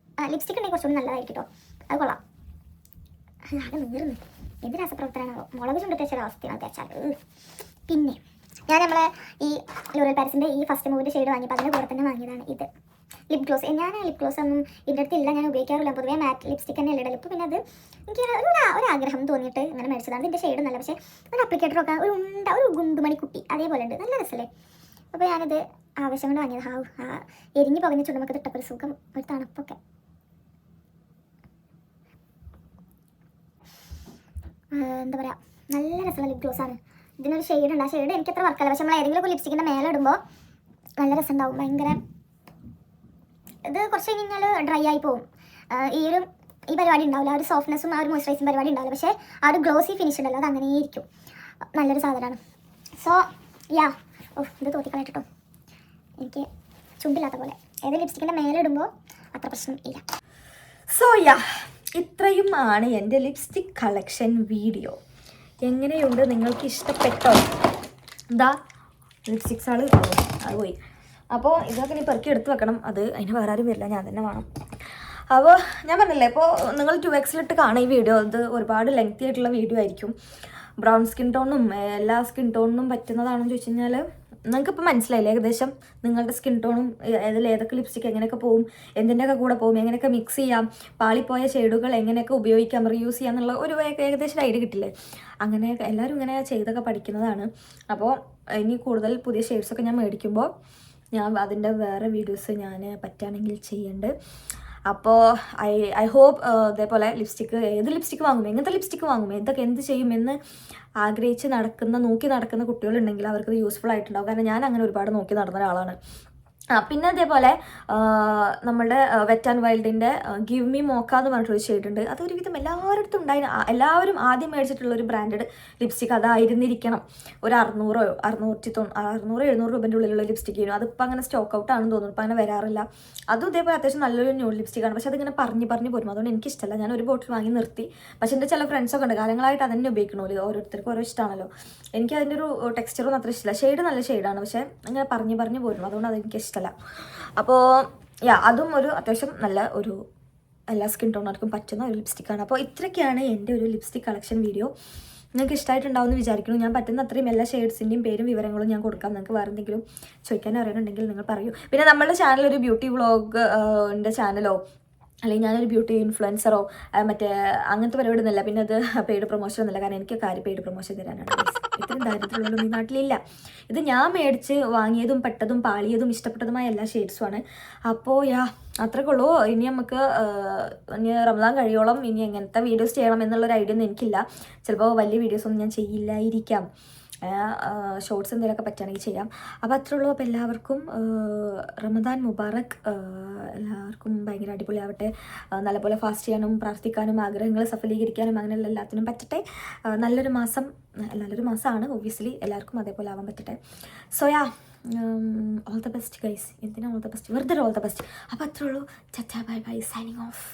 ലിപ്സ്റ്റിക് ഉണ്ടെങ്കിൽ കുറച്ചുകൂടി നല്ലതായിരിക്കും കേട്ടോ. അത് കൊള്ളാം. ആകെ നീറുന്നു. എന്ത് രാസപ്രവർത്തനമാണോ മുളക് ചുണ്ട് തേച്ച അവസ്ഥയാണ് തേച്ചാൽ. പിന്നെ ഞാൻ നമ്മളെ ഈ ലോറിയൽ പാരീസിൻ്റെ ഈ ഫസ്റ്റ് മൂവിൻ്റെ ഷെയ്ഡ് വാങ്ങിയപ്പോൾ അതിൻ്റെ കൂടെ തന്നെ വാങ്ങിയതാണ് ഇത് ലിപ് ഗ്ലോസ്. ഞാൻ ലിപ് ഗ്ലോസ് ഒന്നും ഇതിൻ്റെ അടുത്തില്ല, ഞാൻ ഉപയോഗിക്കാറില്ല. പൊതുവേ മാറ്റ് ലിപ്സ്റ്റിക് തന്നെ ഇടൽ. ഇപ്പോൾ പിന്നെ അത് എനിക്ക് ഒരു ആഗ്രഹം തോന്നിയിട്ട് അങ്ങനെ മേടിച്ചതാണ്. ഇതിൻ്റെ ഷെയ്ഡ് നല്ല, പക്ഷേ ഒരു അപ്ലിക്കേറ്ററൊക്കെ ഒരു ഗുണ്ടുമണി കുട്ടി അതേപോലെ ഉണ്ട്, നല്ല രസമല്ലേ. അപ്പോൾ ഞാനിത് ആവശ്യം കൊണ്ട് വാങ്ങിയത്. എരിഞ്ഞ് പകഞ്ഞ ചുണ്ടുമൊക്കെ ഇട്ടപ്പോൾ ഒരു സുഖം, ഒരു തണുപ്പൊക്കെ. എന്താ പറയുക, നല്ല രസമുള്ള ലിപ് ഗ്ലോസാണ്. ഇതിനൊരു ഷെയ്ഡ് ഉണ്ട്. ആ ഷെയ്ഡ് എനിക്ക് അത്ര വർക്കല്ല, പക്ഷെ നമ്മൾ ഏതെങ്കിലും ലിപ്സ്റ്റിക്കിൻ്റെ മേലെ ഇടുമ്പോൾ നല്ല രസം ഉണ്ടാവും. ഭയങ്കര ഇത് കുറച്ച് കഴിഞ്ഞാൽ ഡ്രൈ ആയി പോകും. ഈ പരിപാടി ഉണ്ടാവില്ല, ആ ഒരു സോഫ്റ്റ്നെസ്സും ആ ഒരു മോയ്സ്ചറൈസിങ് പരിപാടി ഉണ്ടാവില്ല. പക്ഷേ ആ ഒരു ഗ്ലോസി ഫിനിഷ് ഉണ്ടല്ലോ, അത് അങ്ങനെ ഇരിക്കും. നല്ലൊരു സാധനമാണ്. സോ ഇത് തോത്തിക്കളായിട്ടോ, എനിക്ക് ചുണ്ടില്ലാത്ത പോലെ. ഏത് ലിപ്സ്റ്റിക്കിൻ്റെ മേലെ ഇടുമ്പോൾ അത്ര പ്രശ്നം ഇല്ല. സോ ഇത്രയുമാണ് എൻ്റെ ലിപ്സ്റ്റിക് കളക്ഷൻ വീഡിയോ. എങ്ങനെയുണ്ട്, നിങ്ങൾക്ക് ഇഷ്ടപ്പെട്ടോ? എന്താ ലിപ്സ്റ്റിക്സ് അത് പോയി. അപ്പോൾ ഇതൊക്കെ ഇനി പെറുക്കി എടുത്ത് വെക്കണം. അതിന് വേറെ ആരും വരില്ല, ഞാൻ തന്നെ വേണം. അപ്പോൾ ഞാൻ പറഞ്ഞില്ലേ, ഇപ്പോൾ നിങ്ങൾ 2x കാണുക ഈ വീഡിയോ. ഇത് ഒരുപാട് ലെങ്തി ആയിട്ടുള്ള വീഡിയോ ആയിരിക്കും. ബ്രൗൺ സ്കിൻ ടോണും എല്ലാ സ്കിൻ ടോണിനും പറ്റുന്നതാണെന്ന് ചോദിച്ചു കഴിഞ്ഞാൽ നിങ്ങൾക്കിപ്പോൾ മനസ്സിലായില്ലേ ഏകദേശം നിങ്ങളുടെ സ്കിൻ ടോണും ഏതൊക്കെ ലിപ്സ്റ്റിക് എങ്ങനെയൊക്കെ പോവും, എന്തിൻ്റെയൊക്കെ കൂടെ പോകും, എങ്ങനെയൊക്കെ മിക്സ് ചെയ്യാം, പാളിപ്പോയ ഷെയ്ഡുകൾ എങ്ങനെയൊക്കെ ഉപയോഗിക്കാം, റീയൂസ് ചെയ്യാം എന്നുള്ള ഒരു ഏകദേശം ഐഡിയ കിട്ടില്ലേ. അങ്ങനെ എല്ലാവരും ഇങ്ങനെ ചെയ്തൊക്കെ പഠിക്കുന്നതാണ്. അപ്പോൾ ഇനി കൂടുതൽ പുതിയ ഷെയ്ഡ്സൊക്കെ ഞാൻ മേടിക്കുമ്പോൾ ഞാൻ അതിൻ്റെ വേറെ വീഡിയോസ് ഞാൻ പറ്റുകയാണെങ്കിൽ ചെയ്യുന്നുണ്ട്. അപ്പോൾ ഐ ഹോപ്പ് അതേപോലെ ഏത് ലിപ്സ്റ്റിക്ക് വാങ്ങും, എങ്ങനത്തെ ലിപ്സ്റ്റിക്ക് വാങ്ങും, എന്ത് ചെയ്യുമെന്ന് ആഗ്രഹിച്ച് നോക്കി നടക്കുന്ന കുട്ടികളുണ്ടെങ്കിൽ അവർക്കത് യൂസ്ഫുൾ ആയിട്ടുണ്ടാവും. കാരണം ഞാൻ അങ്ങനെ ഒരുപാട് നോക്കി നടന്ന ഒരാളാണ്. പിന്നെ അതേപോലെ നമ്മുടെ വെറ്റ് ആൻഡ് വൈൽഡിൻ്റെ ഗിവ് മീ മോക്ക എന്ന് പറഞ്ഞിട്ടൊരു ഷെയ്ഡ് ഉണ്ട്. അതൊരുവിധം എല്ലാവരുടെ ഉണ്ടായി. എല്ലാവരും ആദ്യം മേടിച്ചിട്ടുള്ള ഒരു ബ്രാൻഡഡ് ലിപ്സ്റ്റിക് അതായിരുന്നിരിക്കണം. ഒരു 600-700 രൂപേൻ്റെ ഉള്ളിലുള്ള ലിപ്സ്റ്റിക് ആയിരുന്നു. അതിപ്പോൾ അങ്ങനെ സ്റ്റോക്ക് ഔട്ട് ആണെന്ന് തോന്നുന്നു, ഇപ്പോൾ അങ്ങനെ വരാറില്ല. അതും ഇതേപോലെ അത്യാവശ്യം നല്ലൊരു ന്യൂഡ് ലിപ്സ്റ്റിക്കാണ്. പക്ഷേ അതിങ്ങനെ പറഞ്ഞു പോരും. അതുകൊണ്ട് എനിക്കിഷ്ടമല്ല. ഞാൻ ഒരു ബോട്ടിൽ വാങ്ങി നിർത്തി. പക്ഷേ എൻ്റെ ചില ഫ്രണ്ട്സൊക്കെ ഉണ്ട് കാലങ്ങളായിട്ട് അതന്നെ ഉപയോഗിക്കണമല്ലോ. ഓരോരുത്തർക്കും ഓരോ ഇഷ്ടമാണല്ലോ. എനിക്ക് അതിൻ്റെ ഒരു ടെക്സ്ചറൊന്നും അത്ര ഇഷ്ടമില്ല. ഷെയ്ഡ് നല്ല ഷെയ്ഡാണ്, പക്ഷേ അങ്ങനെ പറഞ്ഞു പോരും. അതുകൊണ്ട് അതെനിക്ക് ഇഷ്ടമല്ല. അപ്പോൾ അതും ഒരു അത്യാവശ്യം നല്ല ഒരു എല്ലാ സ്കിൻ ടോണർക്കും പറ്റുന്ന ഒരു ലിപ്സ്റ്റിക്കാണ്. അപ്പോൾ ഇത്രയൊക്കെയാണ് എൻ്റെ ഒരു ലിപ്സ്റ്റിക് കളക്ഷൻ വീഡിയോ. നിങ്ങൾക്ക് ഇഷ്ടമായിട്ടുണ്ടാവുമെന്ന് വിചാരിക്കുന്നു. ഞാൻ പറ്റുന്ന അത്രയും എല്ലാ ഷെയ്ഡ്സിൻ്റെയും പേരും വിവരങ്ങളും ഞാൻ കൊടുക്കാം. നിങ്ങൾക്ക് വേറെ എന്തെങ്കിലും ചോദിക്കാൻ അറിയണമെങ്കിൽ നിങ്ങൾ പറയൂ. പിന്നെ നമ്മുടെ ചാനൽ ഒരു ബ്യൂട്ടി വ്ളോഗിൻ്റെ ചാനലോ അല്ലെങ്കിൽ ഞാനൊരു ബ്യൂട്ടി ഇൻഫ്ലുവൻസറോ മറ്റേ അങ്ങനത്തെ പരിപാടി ഒന്നുമില്ല. പിന്നെ അത് പെയ്ഡ് പ്രൊമോഷൻ ഒന്നുമില്ല. കാരണം എനിക്ക് കാര്യം പെയ്ഡ് പ്രൊമോഷൻ തരാനാണ്. ഇത്രയും ദാരിദ്ര്യമുള്ളതൊന്നും ഈ നാട്ടിലില്ല. ഇത് ഞാൻ മേടിച്ച് വാങ്ങിയതും പെട്ടതും പാളിയതും ഇഷ്ടപ്പെട്ടതുമായ എല്ലാ ഷെയ്ഡ്സുമാണ്. അപ്പോൾ അത്രയ്ക്ക് ഉള്ളൂ. ഇനി നമുക്ക് റമദാൻ കഴിയോളം ഇനി എങ്ങനത്തെ വീഡിയോസ് ചെയ്യണം എന്നുള്ളൊരു ഐഡിയ ഒന്നും എനിക്കില്ല. ചിലപ്പോൾ വലിയ വീഡിയോസൊന്നും ഞാൻ ചെയ്യില്ലായിരിക്കാം. ഷോർട്സ് എന്തെങ്കിലുമൊക്കെ പറ്റുകയാണെങ്കിൽ ചെയ്യാം. അപ്പോൾ അത്രേ ഉള്ളൂ. അപ്പോൾ എല്ലാവർക്കും റമദാൻ മുബാറക്. എല്ലാവർക്കും ഭയങ്കര അടിപൊളിയാവട്ടെ. നല്ലപോലെ ഫാസ്റ്റ് ചെയ്യാനും പ്രാർത്ഥിക്കാനും ആഗ്രഹങ്ങൾ സഫലീകരിക്കാനും അങ്ങനെയുള്ള എല്ലാത്തിനും പറ്റട്ടെ. നല്ലൊരു മാസമാണ് ഒബ്വിയസ്ലി. എല്ലാവർക്കും അതേപോലെ ആവാൻ പറ്റട്ടെ. So all the best guys. എന്തിനാ ഓൾ ദ ബെസ്റ്റ്? വെറുതെ ഓൾ ദ ബെസ്റ്റ്. അപ്പോൾ അത്രേ ഉള്ളൂ. Bye bye, signing of.